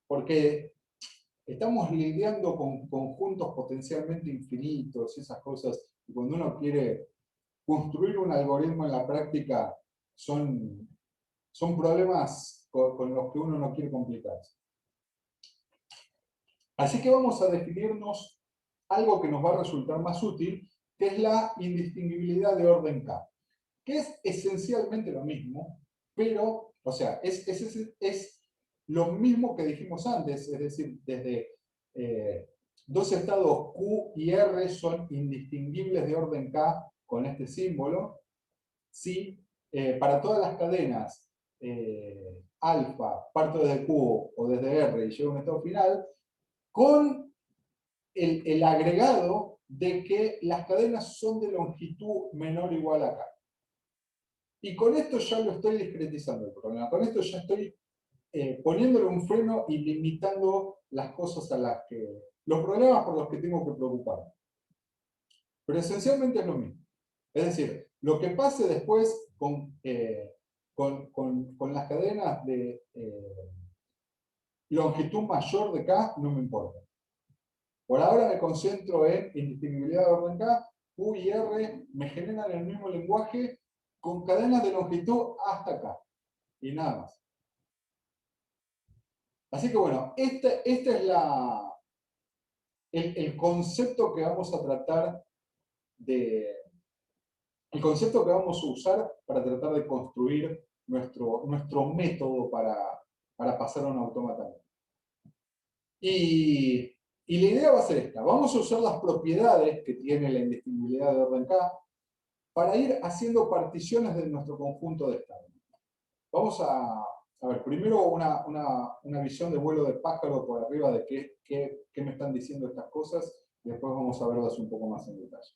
porque estamos lidiando con conjuntos potencialmente infinitos y esas cosas, y cuando uno quiere construir un algoritmo en la práctica, son problemas con los que uno no quiere complicarse. Así que vamos a definirnos algo que nos va a resultar más útil, que es la indistinguibilidad de orden K, que es esencialmente lo mismo, pero, o sea, es lo mismo que dijimos antes, es decir, desde dos estados Q y R son indistinguibles de orden K con este símbolo, si para todas las cadenas alfa parto desde Q o desde R y llego a un estado final, con el agregado de que las cadenas son de longitud menor o igual a K. Y con esto ya lo estoy discretizando el problema. Con esto ya estoy poniéndole un freno y limitando las cosas a las que... los problemas por los que tengo que preocuparme. Pero esencialmente es lo mismo. Es decir, lo que pase después con las cadenas de longitud mayor de K no me importa. Por ahora me concentro en indistinguibilidad de orden K, Q y R me generan el mismo lenguaje con cadenas de longitud hasta K. Y nada más. Así que bueno, este es el concepto que vamos a tratar de... el concepto que vamos a usar para tratar de construir nuestro método para pasar a un autómata. Y la idea va a ser esta. Vamos a usar las propiedades que tiene la indistinguibilidad de orden K para ir haciendo particiones de nuestro conjunto de estados. Vamos a ver, primero una visión de vuelo de pájaro por arriba de qué me están diciendo estas cosas, y después vamos a verlas un poco más en detalle.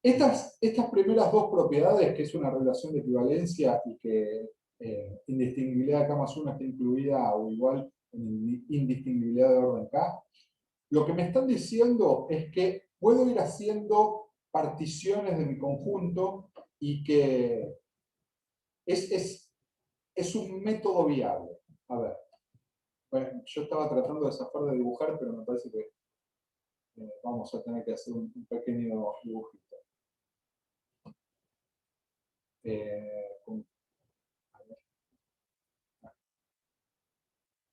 Estas primeras dos propiedades, que es una relación de equivalencia y que indistinguibilidad de K más 1 está incluida o igual en indistinguibilidad de orden K, lo que me están diciendo es que puedo ir haciendo particiones de mi conjunto y que es un método viable. A ver, bueno, yo estaba tratando de zafar de dibujar, pero me parece que vamos a tener que hacer un pequeño dibujito.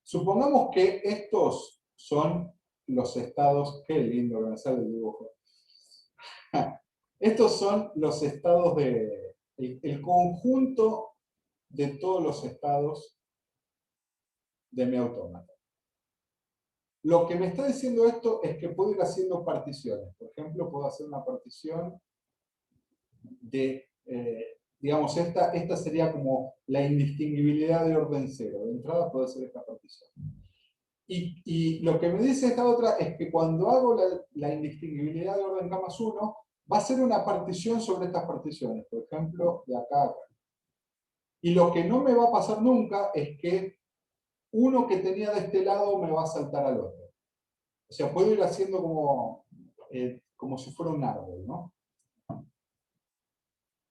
Supongamos que estos son los estados, qué lindo que me sale el dibujo. Estos son los estados el conjunto de todos los estados de mi autómata. Lo que me está diciendo esto es que puedo ir haciendo particiones. Por ejemplo, puedo hacer una partición de, digamos, esta sería como la indistinguibilidad de orden cero. De entrada puedo hacer esta partición. Y lo que me dice esta otra es que cuando hago la indistinguibilidad de orden K más 1, va a ser una partición sobre estas particiones. Por ejemplo, de acá a acá. Y lo que no me va a pasar nunca es que uno que tenía de este lado me va a saltar al otro. O sea, puedo ir haciendo como si fuera un árbol, ¿no?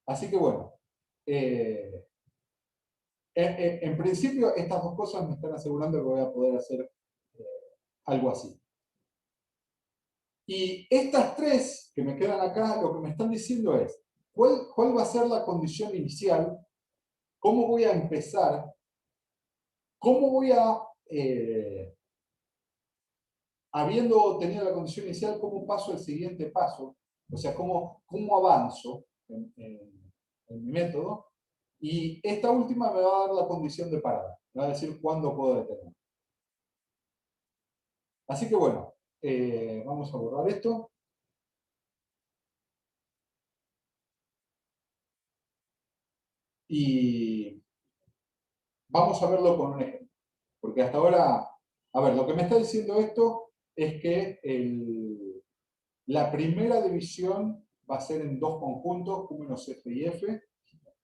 Así que bueno, en principio estas dos cosas me están asegurando que voy a poder hacer algo así. Y estas tres que me quedan acá, lo que me están diciendo es, ¿cuál va a ser la condición inicial? ¿Cómo voy a empezar? ¿Cómo voy a, habiendo tenido la condición inicial, cómo paso el siguiente paso? O sea, ¿cómo avanzo en mi método? Y esta última me va a dar la condición de parada. Me va a decir cuándo puedo detener. Así que bueno, vamos a borrar esto. Y vamos a verlo con un ejemplo. Porque hasta ahora, a ver, lo que me está diciendo esto es que la primera división va a ser en dos conjuntos, Q menos F y F.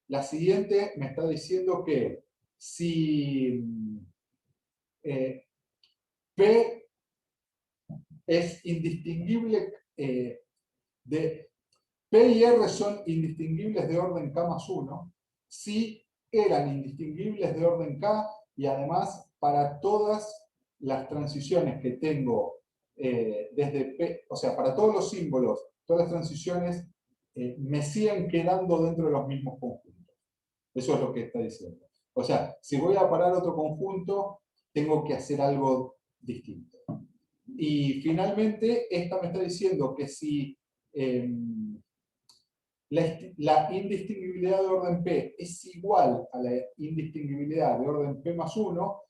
La siguiente me está diciendo que si P es indistinguible, P y R son indistinguibles de orden K más 1, si eran indistinguibles de orden K y además para todas las transiciones que tengo desde P, o sea, para todos los símbolos, todas las transiciones me siguen quedando dentro de los mismos conjuntos. Eso es lo que está diciendo. O sea, si voy a parar otro conjunto, tengo que hacer algo distinto. Y finalmente, esta me está diciendo que si la indistinguibilidad de orden P es igual a la indistinguibilidad de orden P más 1,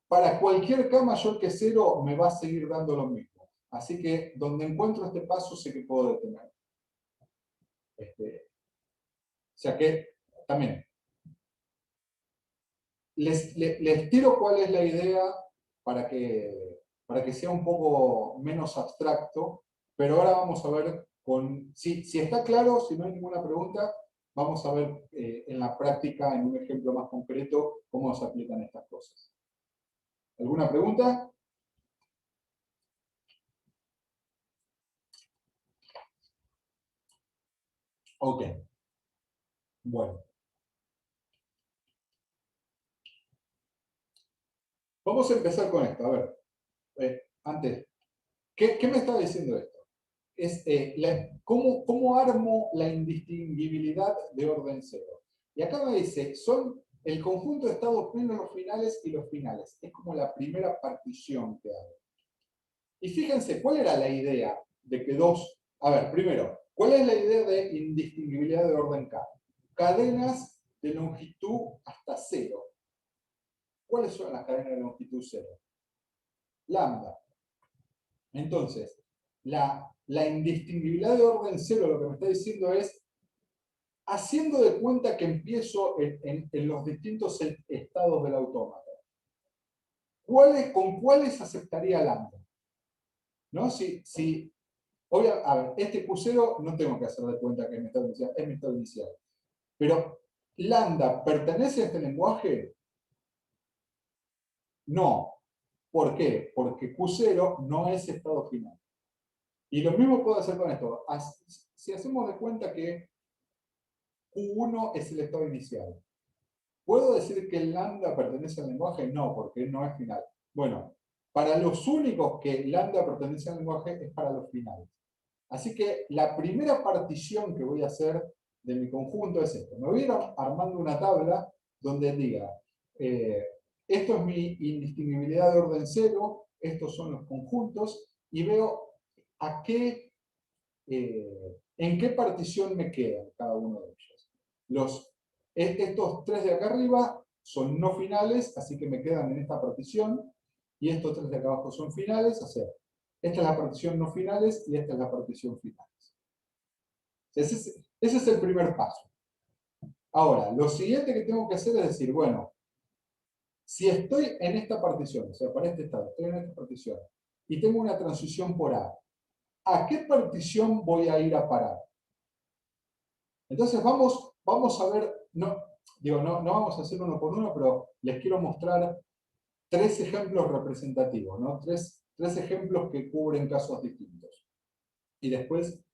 para cualquier K mayor que 0 me va a seguir dando lo mismo. Así que donde encuentro este paso sé que puedo detener. O sea que también les tiro cuál es la idea para que para que sea un poco menos abstracto, pero ahora vamos a ver, si está claro, si no hay ninguna pregunta, vamos a ver en la práctica, en un ejemplo más concreto, cómo se aplican estas cosas. ¿Alguna pregunta? Ok. Bueno. Vamos a empezar con esto. A ver, antes, ¿qué me está diciendo esto? Es cómo armo la indistinguibilidad de orden cero. Y acá me dice, son el conjunto de estados menos los finales y los finales. Es como la primera partición que hago. Y fíjense, ¿cuál era la idea de que dos... A ver, primero, ¿cuál es la idea de indistinguibilidad de orden K? Cadenas de longitud hasta cero. ¿Cuáles son las cadenas de longitud cero? Lambda. Entonces, la indistinguibilidad de orden cero lo que me está diciendo es, haciendo de cuenta que empiezo en los distintos estados del autómata, ¿con cuáles aceptaría lambda? ¿No? A ver, este Q0 no tengo que hacer de cuenta que es mi estado inicial, es mi estado inicial. Pero, ¿lambda pertenece a este lenguaje? No. ¿Por qué? Porque Q0 no es estado final. Y lo mismo puedo hacer con esto. Si hacemos de cuenta que Q1 es el estado inicial, ¿puedo decir que el lambda pertenece al lenguaje? No, porque no es final. Bueno, para los únicos que lambda pertenece al lenguaje es para los finales. Así que la primera partición que voy a hacer de mi conjunto es esto. Me voy a ir armando una tabla donde diga, esto es mi indistinguibilidad de orden cero, estos son los conjuntos, y veo en qué partición me quedan cada uno de ellos. Estos tres de acá arriba son no finales, así que me quedan en esta partición, y estos tres de acá abajo son finales, o sea, esta es la partición no finales y esta es la partición finales. Ese es el primer paso. Ahora, lo siguiente que tengo que hacer es decir, bueno, si estoy en esta partición, o sea, para este estado, estoy en esta partición, y tengo una transición por ¿a qué partición voy a ir a parar? Entonces vamos a ver, no vamos a hacer uno por uno, pero les quiero mostrar tres ejemplos representativos, ¿no? Tres ejemplos que cubren casos distintos. Y después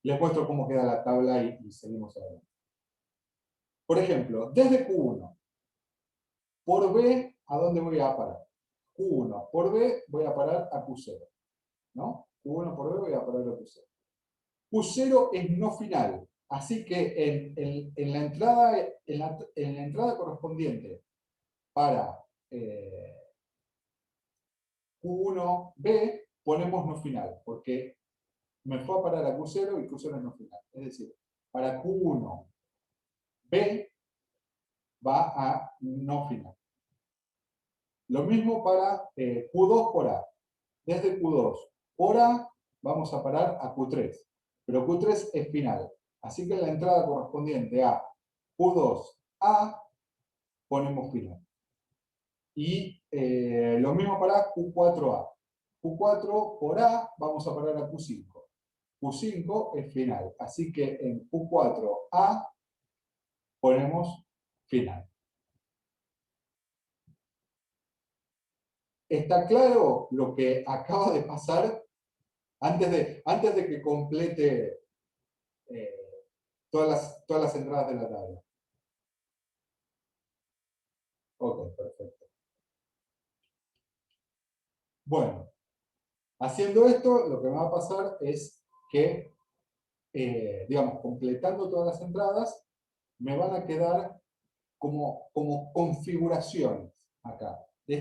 les muestro cómo queda la tabla y seguimos adelante. Por ejemplo, desde Q1 por B, ¿a dónde voy a parar? Q1 por B voy a parar a Q0. ¿No? Q1 por B voy a parar a Q0. Q0 es no final. Así que en la entrada correspondiente para Q1B ponemos no final, porque me fue a parar a Q0 y Q0 es no final. Es decir, para Q1B va a no final. Lo mismo para Q2 por A. Desde Q2 por A vamos a parar a Q3. Pero Q3 es final. Así que en la entrada correspondiente a Q2A ponemos final. Y lo mismo para Q4A. Q4 por A vamos a parar a Q5. Q5 es final. Así que en Q4A ponemos final. ¿Está claro lo que acaba de pasar antes de que complete todas las entradas de la tabla? Ok, perfecto. Bueno, haciendo esto, lo que me va a pasar es que, digamos, completando todas las entradas, me van a quedar como configuraciones acá, de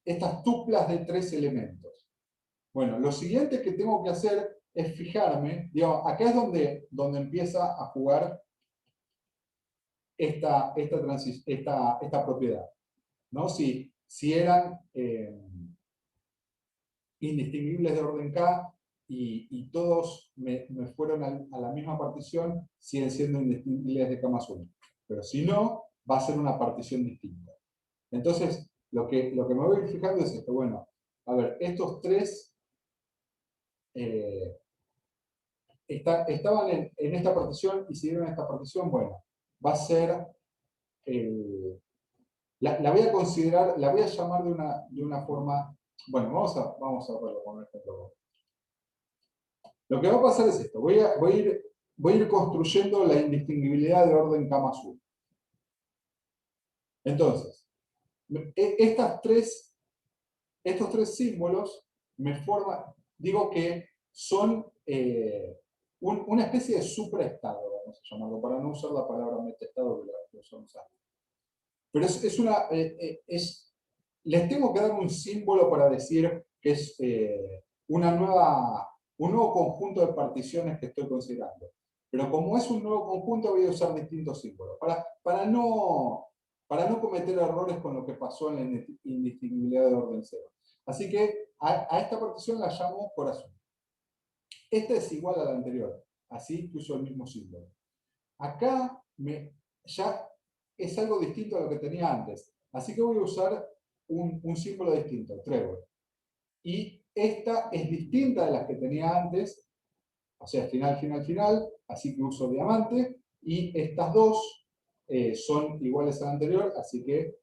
estas tuplas de tres elementos. Bueno, lo siguiente que tengo que hacer es fijarme, digamos, acá es donde empieza a jugar esta propiedad, ¿no? Si eran indistinguibles de orden K y todos me fueron a la misma partición, siguen siendo indistinguibles de K más 1. Pero si no, va a ser una partición distinta. Entonces, lo que me voy a ir fijando es esto. Bueno, a ver, estos tres estaban en esta partición y siguieron esta partición. Bueno, va a ser... la voy a considerar, la voy a llamar de una forma... Bueno, vamos a verlo con un ejemplo. Lo que va a pasar es esto. Voy a ir construyendo la indistinguibilidad de orden Kama azul. Entonces, estos tres símbolos me forman, digo que son una especie de supraestado, vamos a llamarlo, para no usar la palabra metaestado que la usamos antes. Pero les tengo que dar un símbolo para decir que es un nuevo conjunto de particiones que estoy considerando. Pero como es un nuevo conjunto, voy a usar distintos símbolos, para no cometer errores con lo que pasó en la indistinguibilidad de orden cero. Así que a esta partición la llamo corazón. Esta es igual a la anterior, así que uso el mismo símbolo. Acá ya es algo distinto a lo que tenía antes, así que voy a usar un símbolo distinto, trébol. Y esta es distinta de las que tenía antes, o sea, final, final, final, así que uso diamante, y estas dos son iguales a la anterior, así que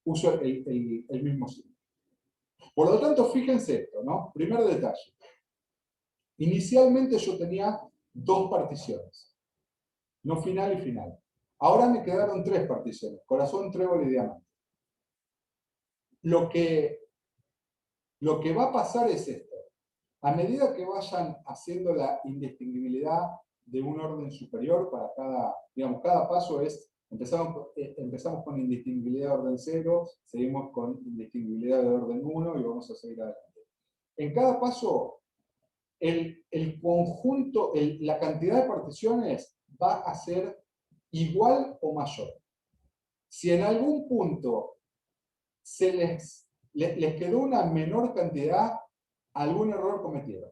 uso el mismo símbolo. Por lo tanto, fíjense esto, ¿no? Primer detalle. Inicialmente yo tenía dos particiones, no final y final. Ahora me quedaron tres particiones, corazón, trébol y diamante. Lo que va a pasar es esto. A medida que vayan haciendo la indistinguibilidad de un orden superior para cada paso es, empezamos con indistinguibilidad de orden 0, seguimos con indistinguibilidad de orden 1 y vamos a seguir adelante. En cada paso, el conjunto, la cantidad de particiones va a ser igual o mayor. Si en algún punto les quedó una menor cantidad, algún error cometieron.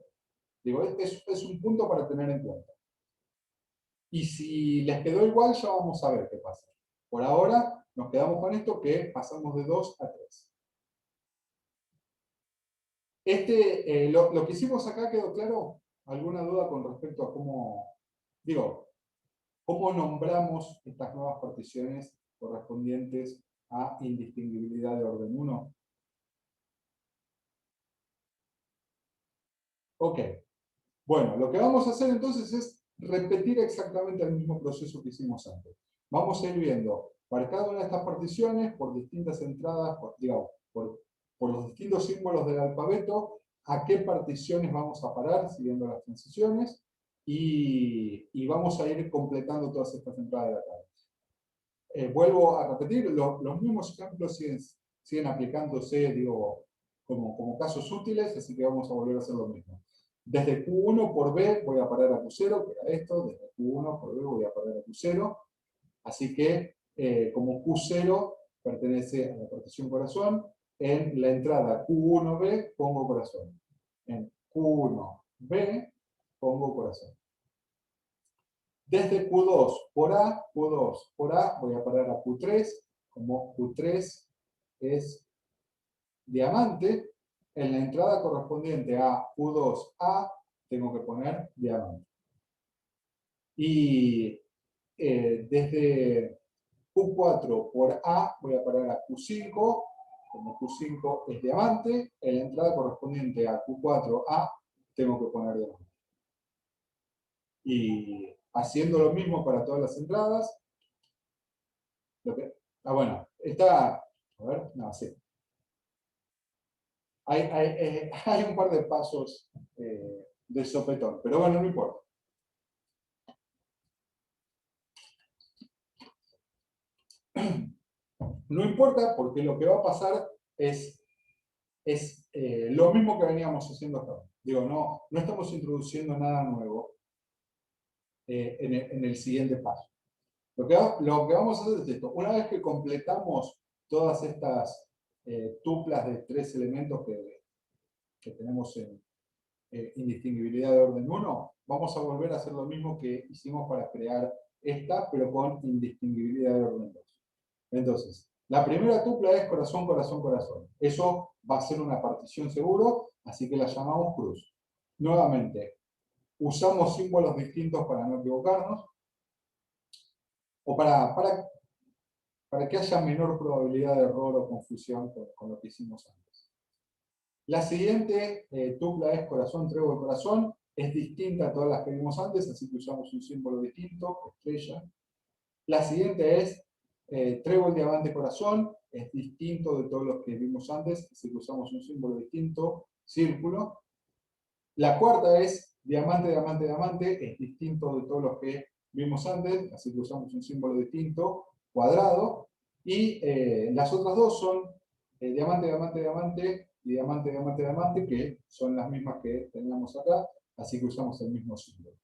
Digo, es un punto para tener en cuenta. Y si les quedó igual, ya vamos a ver qué pasa. Por ahora, nos quedamos con esto que pasamos de 2 a 3. Lo que hicimos acá quedó claro. ¿Alguna duda con respecto a cómo nombramos estas nuevas particiones correspondientes a indistinguibilidad de orden 1? Ok. Bueno, lo que vamos a hacer entonces es repetir exactamente el mismo proceso que hicimos antes. Vamos a ir viendo para cada una de estas particiones, por distintas entradas, por los distintos símbolos del alfabeto, a qué particiones vamos a parar siguiendo las transiciones y vamos a ir completando todas estas entradas de acá. Vuelvo a repetir, los mismos ejemplos siguen aplicándose, como casos útiles, así que vamos a volver a hacer lo mismo. Desde Q1 por B voy a parar a Q0, que era esto, desde Q1 por B voy a parar a Q0, así que como Q0 pertenece a la partición corazón, en la entrada Q1B pongo corazón, en Q1B pongo corazón. Desde Q2 por A voy a parar a Q3, como Q3 es diamante, en la entrada correspondiente a Q2A tengo que poner diamante. Y desde Q4 por A voy a parar a Q5, como Q5 es diamante, en la entrada correspondiente a Q4A tengo que poner diamante. Y haciendo lo mismo para todas las entradas, bueno, está, a ver, no, sí. Hay un par de pasos de sopetón, pero bueno, no importa. No importa porque lo que va a pasar es lo mismo que veníamos haciendo hasta ahora. No estamos introduciendo nada nuevo en el siguiente paso. Lo que vamos a hacer es esto. Una vez que completamos todas estas tuplas de 3 elementos que tenemos indistinguibilidad de orden 1, vamos a volver a hacer lo mismo que hicimos para crear esta, pero con indistinguibilidad de orden 2. Entonces, la primera tupla es corazón, corazón, corazón. Eso va a ser una partición seguro, así que la llamamos cruz. Nuevamente, usamos símbolos distintos para no equivocarnos, o para que haya menor probabilidad de error o confusión con lo que hicimos antes. La siguiente tupla es corazón, trébol, corazón. Es distinta a todas las que vimos antes, así que usamos un símbolo distinto, estrella. La siguiente es trébol, diamante, corazón. Es distinto de todos los que vimos antes, así que usamos un símbolo distinto, círculo. La cuarta es diamante, diamante, diamante. Es distinto de todos los que vimos antes, así que usamos un símbolo distinto, cuadrado. Y las otras dos son diamante, diamante, diamante y diamante, diamante, diamante, que son las mismas que teníamos acá, así que usamos el mismo símbolo.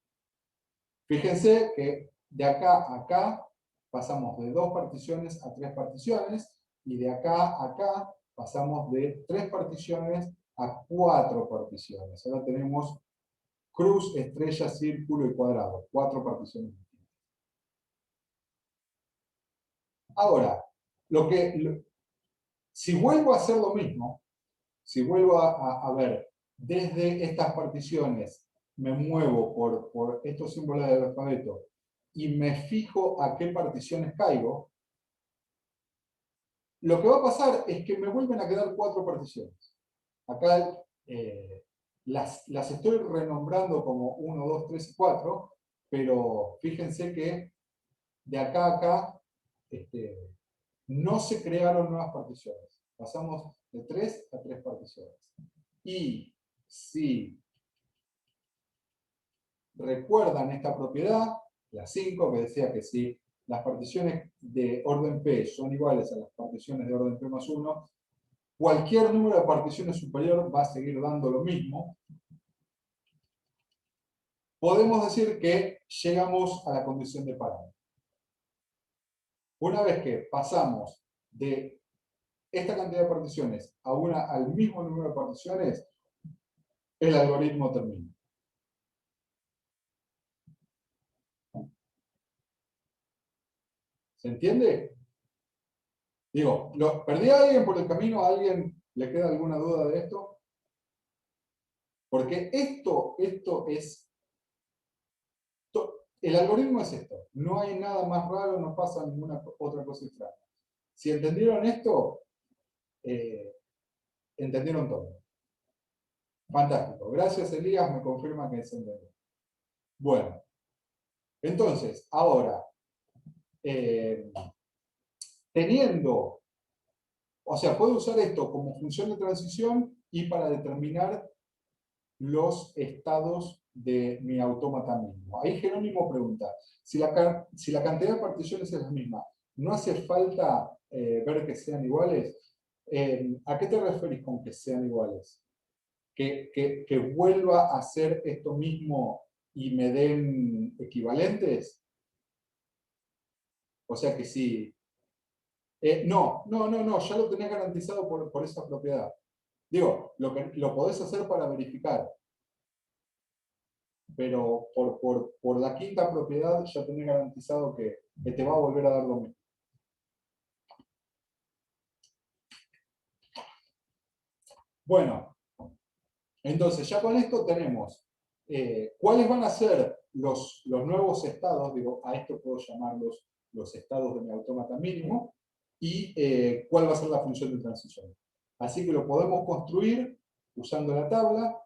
Fíjense que de acá a acá pasamos de 2 particiones a 3 particiones, y de acá a acá pasamos de 3 particiones a 4 particiones. Ahora tenemos cruz, estrella, círculo y cuadrado, 4 particiones distintas. Ahora, si vuelvo a hacer lo mismo, si vuelvo a ver, desde estas particiones me muevo por estos símbolos del alfabeto y me fijo a qué particiones caigo, lo que va a pasar es que me vuelven a quedar 4 particiones. Acá las estoy renombrando como 1, 2, 3 y 4, pero fíjense que de acá a acá no se crearon nuevas particiones. Pasamos de 3 a 3 particiones. Y si recuerdan esta propiedad, la 5, que decía que si las particiones de orden P son iguales a las particiones de orden P más 1, cualquier número de particiones superior va a seguir dando lo mismo. Podemos decir que llegamos a la condición de parámetro. Una vez que pasamos de esta cantidad de particiones al mismo número de particiones, el algoritmo termina. ¿Se entiende? Digo, ¿perdí a alguien por el camino? ¿A alguien le queda alguna duda de esto? Porque esto es... El algoritmo es esto. No hay nada más raro, no pasa ninguna otra cosa extraña. Si entendieron esto, entendieron todo. Fantástico. Gracias, Elías. Me confirma que se entendió. Bueno. Entonces, ahora, teniendo... O sea, puedo usar esto como función de transición y para determinar los estados de mi autómata mismo. Ahí Jerónimo pregunta, si la cantidad de particiones es la misma, ¿no hace falta ver que sean iguales? ¿A qué te referís con que sean iguales? ¿Que vuelva a hacer esto mismo y me den equivalentes? O sea que sí. No, ya lo tenés garantizado por esa propiedad. Digo, lo podés hacer para verificar, pero por la quinta propiedad ya tenés garantizado que te va a volver a dar lo mismo. Bueno, entonces ya con esto tenemos cuáles van a ser los nuevos estados, digo, a esto puedo llamarlos los estados de mi autómata mínimo, y cuál va a ser la función de transición. Así que lo podemos construir usando la tabla,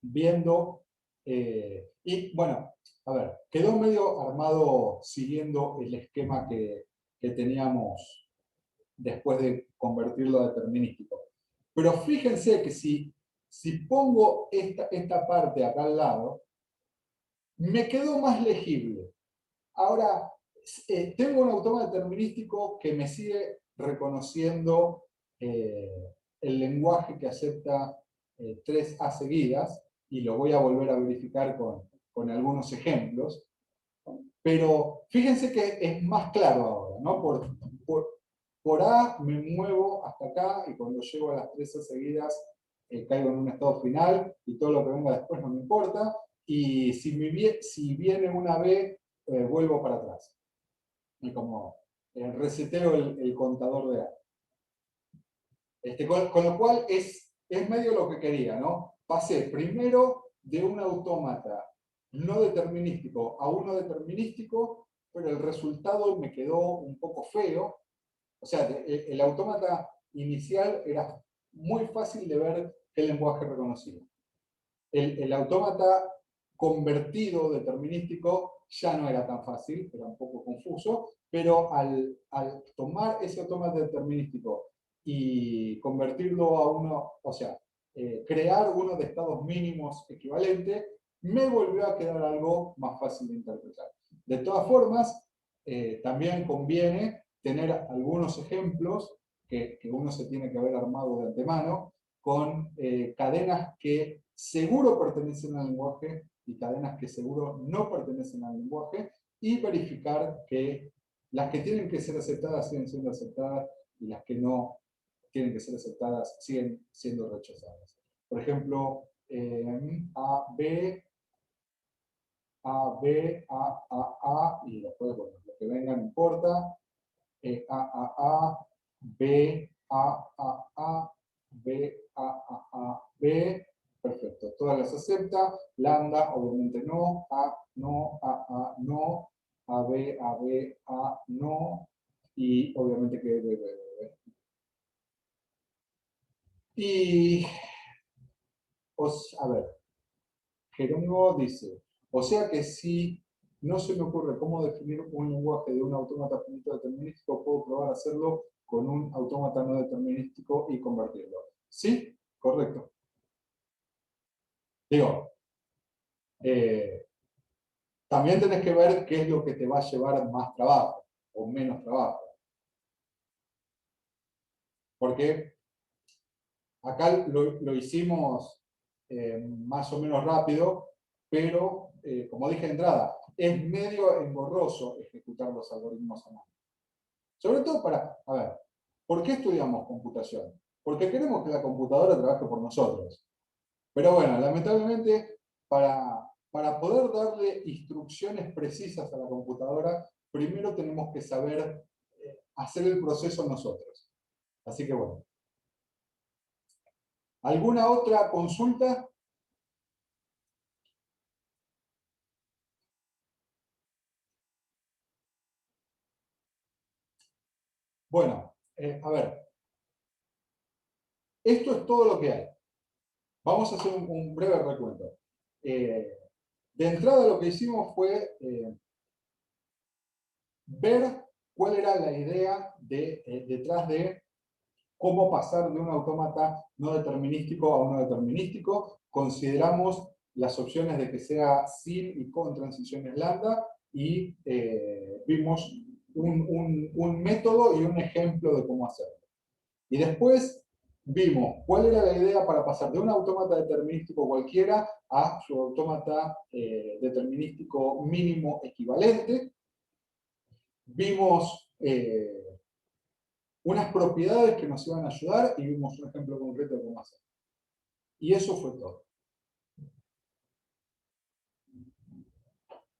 viendo, y bueno, a ver, quedó medio armado siguiendo el esquema que teníamos después de convertirlo a determinístico. Pero fíjense que si pongo esta parte acá al lado, me quedó más legible. Ahora, tengo un autómata determinístico que me sigue reconociendo el lenguaje que acepta 3A seguidas, y lo voy a volver a verificar con algunos ejemplos. Pero fíjense que es más claro ahora, ¿no? Por A me muevo hasta acá, y cuando llego a las 3A seguidas caigo en un estado final y todo lo que venga después no me importa. Y si viene una B, vuelvo para atrás. Y como reseteo el contador de A. Con lo cual es medio lo que quería, ¿no? Pasé primero de un autómata no determinístico a uno determinístico, pero el resultado me quedó un poco feo. O sea, el autómata inicial era muy fácil de ver qué lenguaje reconocía. El autómata convertido determinístico ya no era tan fácil, era un poco confuso, pero al tomar ese autómata determinístico y convertirlo a uno, o sea, crear uno de estados mínimos equivalente, me volvió a quedar algo más fácil de interpretar. De todas formas, también conviene tener algunos ejemplos que uno se tiene que haber armado de antemano, con cadenas que seguro pertenecen al lenguaje y cadenas que seguro no pertenecen al lenguaje, y verificar que las que tienen que ser aceptadas siguen siendo aceptadas y las que no tienen que ser aceptadas siguen siendo rechazadas. Por ejemplo, A, B, A, B, A, y después, bueno, lo que venga no importa, A, B, B, B, perfecto, todas las acepta, lambda obviamente no, A, no, no, B, A, no, y obviamente que B, B, B, B. Y, a ver, Jerónimo dice, o sea que si no se me ocurre cómo definir un lenguaje de un autómata finito determinístico, puedo probar a hacerlo con un autómata no determinístico y convertirlo. ¿Sí? Correcto. Digo, también tenés que ver qué es lo que te va a llevar más trabajo o menos trabajo. Porque acá lo hicimos más o menos rápido, pero como dije de entrada, es medio engorroso ejecutar los algoritmos a mano. Sobre todo para, a ver, ¿por qué estudiamos computación? Porque queremos que la computadora trabaje por nosotros. Pero bueno, lamentablemente, para poder darle instrucciones precisas a la computadora, primero tenemos que saber hacer el proceso nosotros. Así que bueno. ¿Alguna otra consulta? Bueno, a ver. Esto es todo lo que hay. Vamos a hacer un breve recuento. De entrada lo que hicimos fue ver cuál era la idea detrás de cómo pasar de un autómata no determinístico a uno determinístico. Consideramos las opciones de que sea sin y con transiciones lambda y vimos un método y un ejemplo de cómo hacerlo. Y después vimos cuál era la idea para pasar de un autómata determinístico cualquiera a su autómata determinístico mínimo equivalente. Vimos unas propiedades que nos iban a ayudar y vimos un ejemplo concreto de cómo hacer. Y eso fue todo.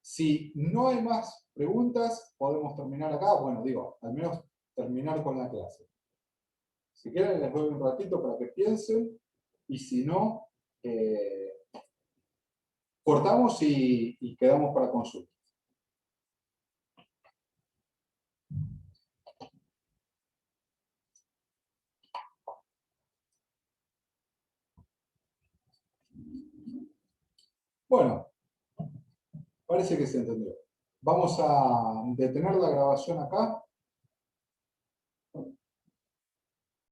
Si no hay más preguntas, podemos terminar acá. Bueno, digo, al menos terminar con la clase. Si quieren, les doy un ratito para que piensen. Y si no, cortamos y quedamos para consulta. Bueno, parece que se entendió. Vamos a detener la grabación acá.